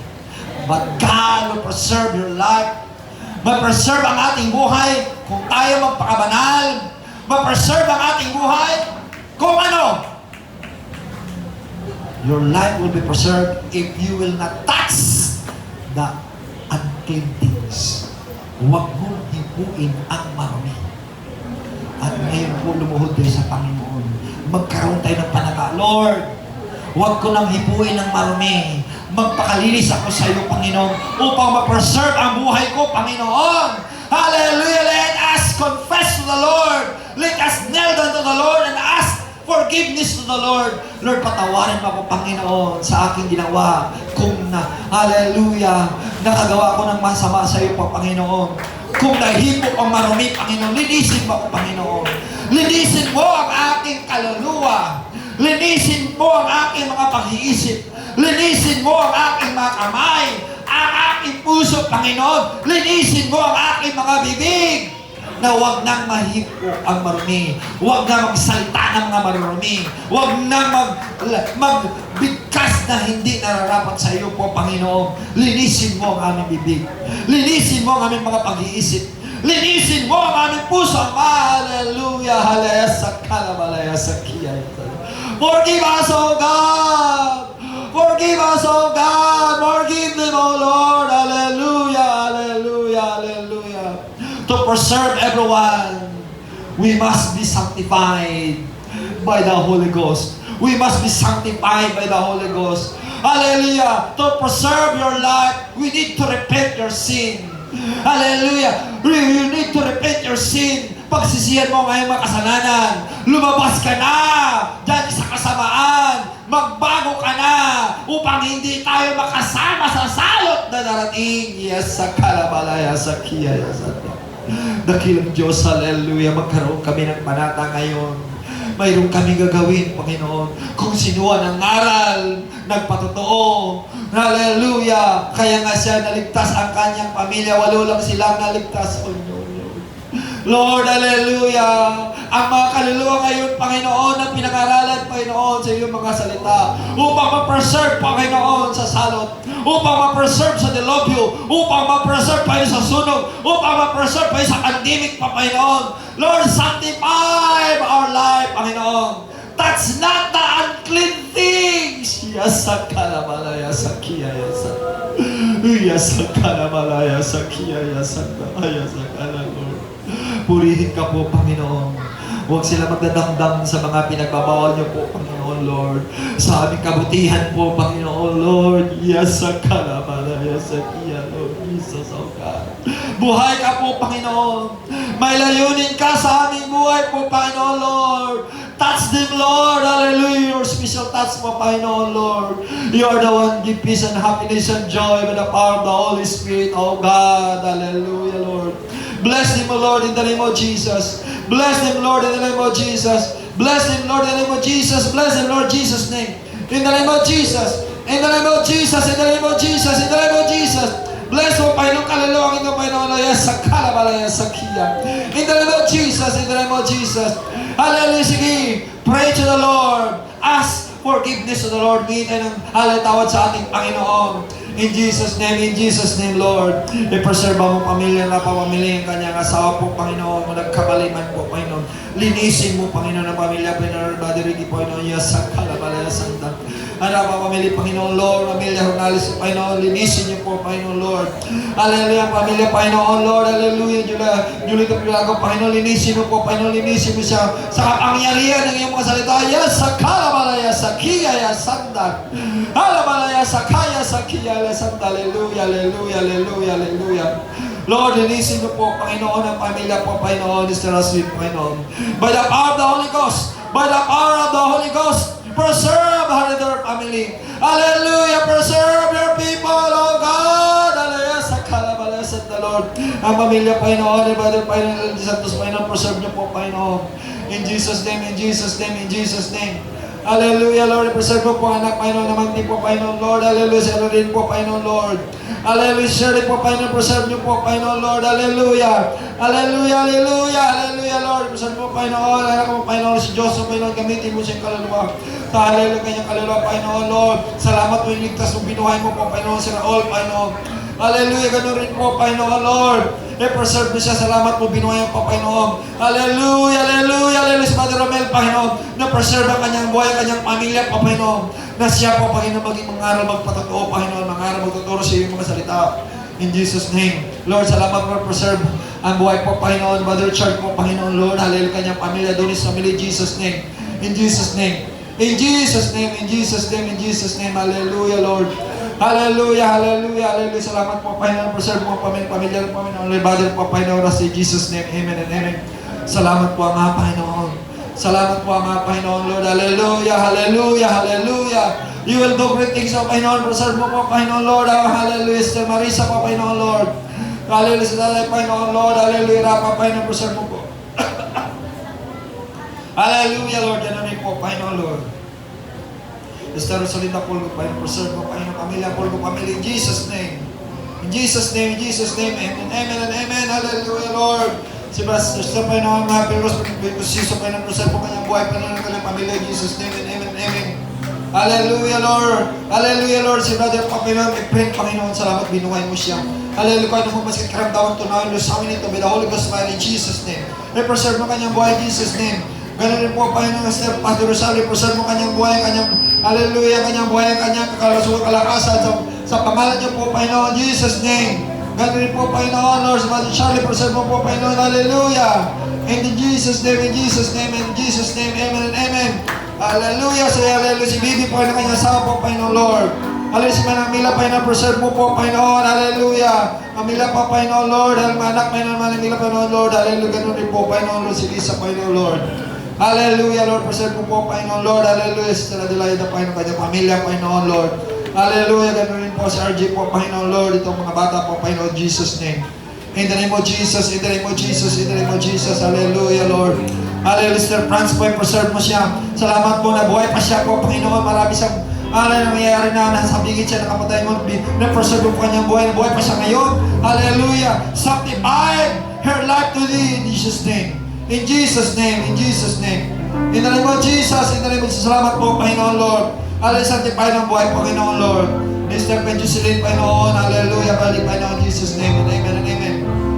But God will preserve your life. Ma-preserve ang ating buhay kung tayo magpakabanal. Ma-preserve ang ating buhay kung ano? Your life will be preserved if you will not touch the unclean things. Huwag mong hipuin ang marami. At ngayon po lumuhod tayo sa Panginoon. Magkaroon tayo ng panaka. Lord, huwag ko nang hipuin ng marami. Magpakalinis ako sa iyo, Panginoon, upang ma-preserve ang buhay ko, Panginoon. Hallelujah! Let us confess to the Lord. Let us kneel down to the Lord and ask forgiveness to the Lord. Lord, patawarin mo ako, Panginoon, sa aking ginawa. Kung hallelujah, nakagawa ko ng masama sa iyo po, Panginoon. Kung nahipo ang marumi, Panginoon, linisin mo ako, Panginoon. Linisin mo ang aking kaluluwa. Linisin mo ang aking mga pag-iisip. Linisin mo ang aking mga kamay. Ang aking puso, Panginoon. Linisin mo ang aking mga bibig. Na huwag nang mahipo ang marumi. Huwag nang magsalita ng mga marumi. Huwag nang magbigkas na hindi nararapat sa iyo po, Panginoon. Linisin mo ang aming bibig. Linisin mo ang aming mga pag-iisip. Linisin mo ang aming puso. Hallelujah! Hallelujah! Sakalabalaya sakiyay. Forgive us, O God! Forgive us, O God! Forgive them, O Lord! Hallelujah! Hallelujah! Hallelujah! To preserve everyone, we must be sanctified by the Holy Ghost. We must be sanctified by the Holy Ghost. Hallelujah! To preserve your life, we need to repent your sin. Hallelujah! You need to repent your sin. Pagsisihan mo ngayong mga kasalanan. Lumabas ka na dyan sa kasamaan. Magbago ka na upang hindi tayo makasama sa salot na darating. Yes, sa kalabalaya, sa kiyaya, sa dakilang Diyos, hallelujah, magkaroon kami ng panata ngayon. Mayroon kami gagawin, Panginoon. Kung sinuha ng aral, nagpatotoo, hallelujah, kaya nga siya naligtas ang kanyang pamilya, walo lang silang naligtas, Panginoon. Lord, hallelujah, ang mga kaluluwa ngayon, Panginoon, na pinag-aralan, Panginoon, sa iyong mga salita, upang ma-preserve, Panginoon, sa salot, upang ma-preserve sa delobyo, upang ma-preserve pa sa sunog, upang ma-preserve pa sa pandemic pa, Panginoon. Lord, sanctify our life, Panginoon. Touch not the unclean things. Yasakalamalaya sakiyaya sa. Yasakalamalaya sakiyaya sa. Ayasakala, Lord. Purihin ka po, Panginoon. Huwag sila magdadamdam sa mga pinagbabawal niyo po, Panginoon, Lord. Sa aming kabutihan po, Panginoon, Lord. Yasakalamalaya sakiya, Lord Jesus, oh God. Buhay ka po, Panginoon. May layunin ka sa aming buhay po, Panginoon, Lord. Touch them, Lord. Hallelujah. Your special touch mo, Panginoon, Lord. You are the one give peace and happiness and joy by the power of the Holy Spirit, oh God. Hallelujah, Lord. Bless them, O Lord, in the name of Jesus. Bless them, Lord, in the name of Jesus. Bless them, Lord, in the name of Jesus. Bless them, Lord, Jesus' name. In the name of Jesus. In the name of Jesus. In the name of Jesus. In the name of Jesus. Bless mo, Panginoon, kaluluwang ito, Panginoon, sa kalabalaya sa kiya. In the name of Jesus. In the name of Jesus. Hallelujah. Sige, pray to the Lord. Ask forgiveness to the Lord. Hintay ng halatawad sa ating Panginoon. In Jesus' name, Lord. I-preserve mo pamilya na pamamilya ng kanyang asawa po, Panginoon. Kung nagkabaliman po, Panginoon. Linisin mo, Panginoon, ang pamilya, Panginoon, Brother Ricky, Panginoon, Yasak, Kalabalaya, Santa. Ano ang pamilya, Panginoon, Lord, pamilya, Ronaldis, Panginoon, linisin niyo po, Panginoon, Lord. Hallelujah, pamilya, Panginoon, Lord, hallelujah, Julito Pilago, Panginoon, linisin mo po, Panginoon, linisin mo siya sa kapangyarihan ng iyong mga salita. Yasak, Kalabalaya, Sakiya, Santa. Kalabalaya, Sakaya, Sakiya, Santa, hallelujah, hallelujah, hallelujah, hallelujah. Lord, linisin mo po, Panginoon, ang pamilya po, Panginoon, is the sweet, Panginoon. By the power of the Holy Ghost, by the power of the Holy Ghost, preserve their family. Hallelujah, preserve your people, oh God. Hallelujah, sa kalabalas at the Lord. Ang pamilya, Panginoon, Brother Panginoon, Santos, Panginoon, preserve niyo po, Panginoon. In Jesus' name, in Jesus' name, in Jesus' name. Hallelujah, Lord. Preserve po anak, Panginoon, naman din po, Panginoon, Lord. Hallelujah, sa rin po, Panginoon, Lord. Hallelujah, share po, Panginoon. Preserve niyo po, Panginoon, Lord. Hallelujah. Hallelujah, hallelujah, hallelujah, Lord. Preserve po, Panginoon. Anak mo, Panginoon, si Joseph, Panginoon, gamitin mo siyang kaluluwa. Hallelujah, kanyang kaluluwa, Panginoon, Lord. Salamat po yung ligtas mong binuhay mo po, Panginoon, si Raul, Panginoon. Hallelujah, ganun rin po, Panginoon, Lord. I-preserve mo siya. Salamat po, binuhayan pa, Panginoon. Hallelujah, hallelujah, hallelujah. Si Father Romel, Panginoon, na-preserve ang kanyang buhay, ang kanyang pamilya, pa, Panginoon. Na siya po, Panginoon, maging mangaral, magpatotoo, Panginoon, mangaral, magtuturo sa iyong mga salita. In Jesus' name. Lord, salamat po, preserve ang buhay po, Panginoon. Mother Church po, Panginoon, Lord. Hallelujah, kanyang pamilya, doon sa family, Jesus' name. In Jesus' name. In Jesus' name, in Jesus' name, in Jesus' name. Hallelujah, Lord. Hallelujah, hallelujah, hallelujah. Salamat po, Panginoon. Preserve mo, pamilya, Panginoon. Lord, Father po, Panginoon. In Jesus' name, amen and amen. Salamat po, mga Panginoon. Salamat po, mga Panginoon, Lord. Hallelujah, hallelujah, hallelujah. You will do great things, O Panginoon. Preserve mo po, Panginoon, Lord. Hallelujah. Sister Marisa po, Panginoon, Lord. Hallelujah, sa dalay, Panginoon, Lord. Hallelujah, Rapa, Panginoon. Preserve mo po. Hallelujah, Lord. Yan po, Panginoon, Lord. Sister Rosalinda Polgo, Panginoon. Preserve mo, Panginoon. Pamilya, Polgo, pamilya. In Jesus' name. In Jesus' name, in Jesus' name. Amen, amen, and amen. Hallelujah, Lord. Si Sister Panginoon, Happy Rose, Sister Panginoon, preserve po kanyang buhay, Panginoon, kanyang pamilya. In Jesus' name, and amen, and amen. Hallelujah, Lord. Hallelujah, Lord. Si Brother Panginoon, i-pray, Panginoon, salamat, binuhay mo siya. Hallelujah, kung ano mo masikit karamdaman tunawin, Lord, sa amin ito, by the Holy Ghost, in Jesus' name. I-preserve mo kanyang buhay, in Jesus' name. Ganun rin po, Panginoon, Sister Pastor Rosario, preserve mo kanyang buhay, kanyang, hallelujah, kanyang buhay, kanyang kalakasan sa pangalan niyo po, Panginoon, Jesus' name. Ganun rin po, Panginoon, Lord, si Mother Charlie, preserve mo po, Panginoon, hallelujah. And in Jesus' name, in Jesus' name, in Jesus' name, amen and amen. Hallelujah, hallelujah, si Bibi po, ang kanyang asawa po, Panginoon, Lord. Hallelujah, si Manang Mila, Panginoon, preserve mo po, Panginoon, hallelujah. Mamila po, Panginoon, Lord, anak, Panginoon, Manang Mila, Panginoon, Lord, hallelujah, ganun rin po, Panginoon, Lord, si Lisa, Panginoon, Lord. Hallelujah, Lord. Preserve mo po, Panginoon, Lord. Hallelujah. Sister Adelaida, Panginoon, kanyang pamilya, Panginoon, Lord. Hallelujah. Ganun rin po si RJ po, Panginoon, Lord. Itong mga bata po, Panginoon, Jesus' name. In the name of Jesus, in the name of Jesus, in the name of Jesus. Hallelujah, Lord. Hallelujah. Sister Franz po, preserve mo siya. Salamat po na buhay pa siya po, Panginoon. Marami siyang nangyayari na nasa bigit siya, nakamatay mo. Na-preserve po kanyang buhay. Nabuhay pa siya ngayon. Hallelujah. Sanctify her life to thee in Jesus' name. In Jesus' name, in Jesus' name. In the name of Jesus, in the name of Jesus. Salamat po, Panginoon, Lord. Hallelujah, sanctify ng buhay, Panginoon, Lord. Mr. Penjusilin, Panginoon. Hallelujah, balik, Panginoon, Jesus' name. And amen and amen.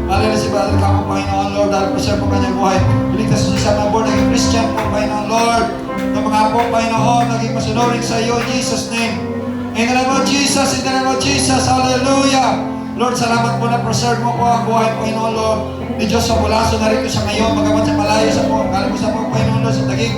Hallelujah, si Brother Kako, Panginoon, Lord. Hallelujah, preserve po kanyang buhay. Biligtas siya sa mga born naging Christian po, Panginoon, Lord. Na mga po, Panginoon, naging masunurin sa iyo, in Jesus' name. In the name of Jesus, in the name of Jesus. Hallelujah. Lord, salamat po na preserve mo po ang buhay, Panginoon, Lord. Ni Diyos sa Bulaso, narito siya ngayon. Magamat sa malayo sa po, kalim sa po, Panginoon, Lord, sa Taguig.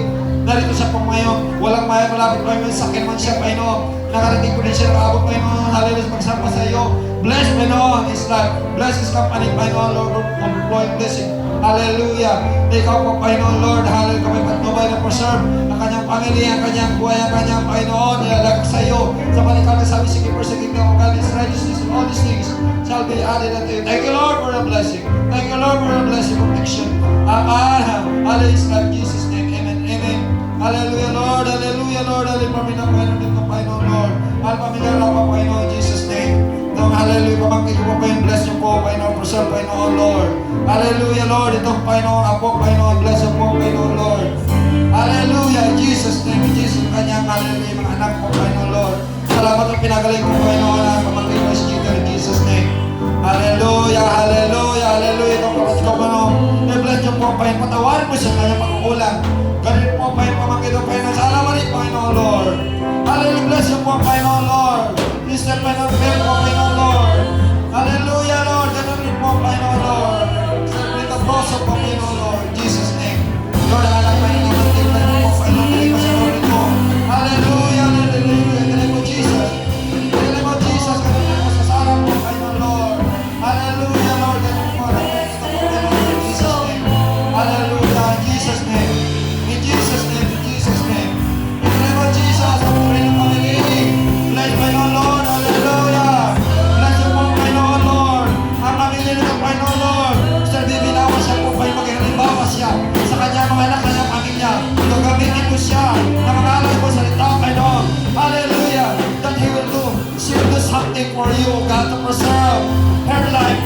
Narito siya po ngayon. Walang maya malapit, Panginoon. Sakyan man siya, Panginoon. Nakarating ko din siya nakabot, Panginoon. Hallelujah, magsama sa iyo. Bless, Panginoon, his life. Bless his company, Panginoon, Lord, overflowing blessing. Hallelujah. Na ikaw po, Panginoon, Lord. Hallelujah, kami patnubay na preserve ang kanyang pamilya, ang kanyang buhay, ang kanyang Panginoon. Nilalagak sa iyo. Sa panikal na sabi, sige, persecute me, O God, his righteousness and all these things shall be added unto you. Thank you, Lord, for the blessing. Thank you, Lord, for the blessing, protection. Hallelujah, in Jesus' name, amen, amen. Hallelujah, Lord, hallelujah, Lord, hallelujah, pamilya, Panginoon, dito, Panginoon, Lord. Hallelujah, pamilya, Rapa, Panginoon, in Jesus' name. Nung hallelujah, pamangkin ko po, Panginoon, bless niyo po, Panginoon, preserve, Panginoon, Lord. Hallelujah, Lord, itong Panginoon, Apo, Panginoon, bless niyo po, Panginoon, Lord. Hallelujah, in Jesus' name, in Jesus' kanyang, hallelujah, mga anak po, Panginoon, Lord. Salamat ang pinagaling ko, Panginoon, ang pamangkin ko, in Jesus' name. Hallelujah, hallelujah, hallelujah, itong kapatid ko, Panginoon. I-bless niyo po, Panginoon, patawarin mo siya sa kanyang pagkukulang. Ganun po, Panginoon, pamangkin ko, Panginoon, sa alaman rin, Panginoon, Lord. Hallelujah, bless niyo po, Panginoon, Lord. Mr. Panginoon, bless po, Panginoon, Lord. Hallelujah, Lord. Ganun rin po, Panginoon, Lord. With the cross of Panginoon, Lord. In Jesus' name. Lord, alam, Panginoon, tingnan mo po, Panginoon, galing pa sa Lord mo. Hallelujah, hallelujah. In the name of Jesus. In the name of Jesus, ganun rin po sa sarap po, Panginoon, Lord. Hallelujah, Lord. Ganun po, in Jesus' name. Hallelujah, in Jesus' name. In Jesus' name, in Jesus' name. In the name of Jesus, ang puri ng pamilya. Bless, Panginoon, Lord. Hallelujah. Bless you po, Panginoon, Lord. Ang pamilya nito, Panginoon, Lord. Sir, bibinawa siya po, Panginoon, maging halimbawa siya sa kanyang mga anak, kanyang pamilya. Ito gamitin ko siya na mga alay ko sa salita, Panginoon. Hallelujah. That He will do. She will do something for you, God, to preserve her life,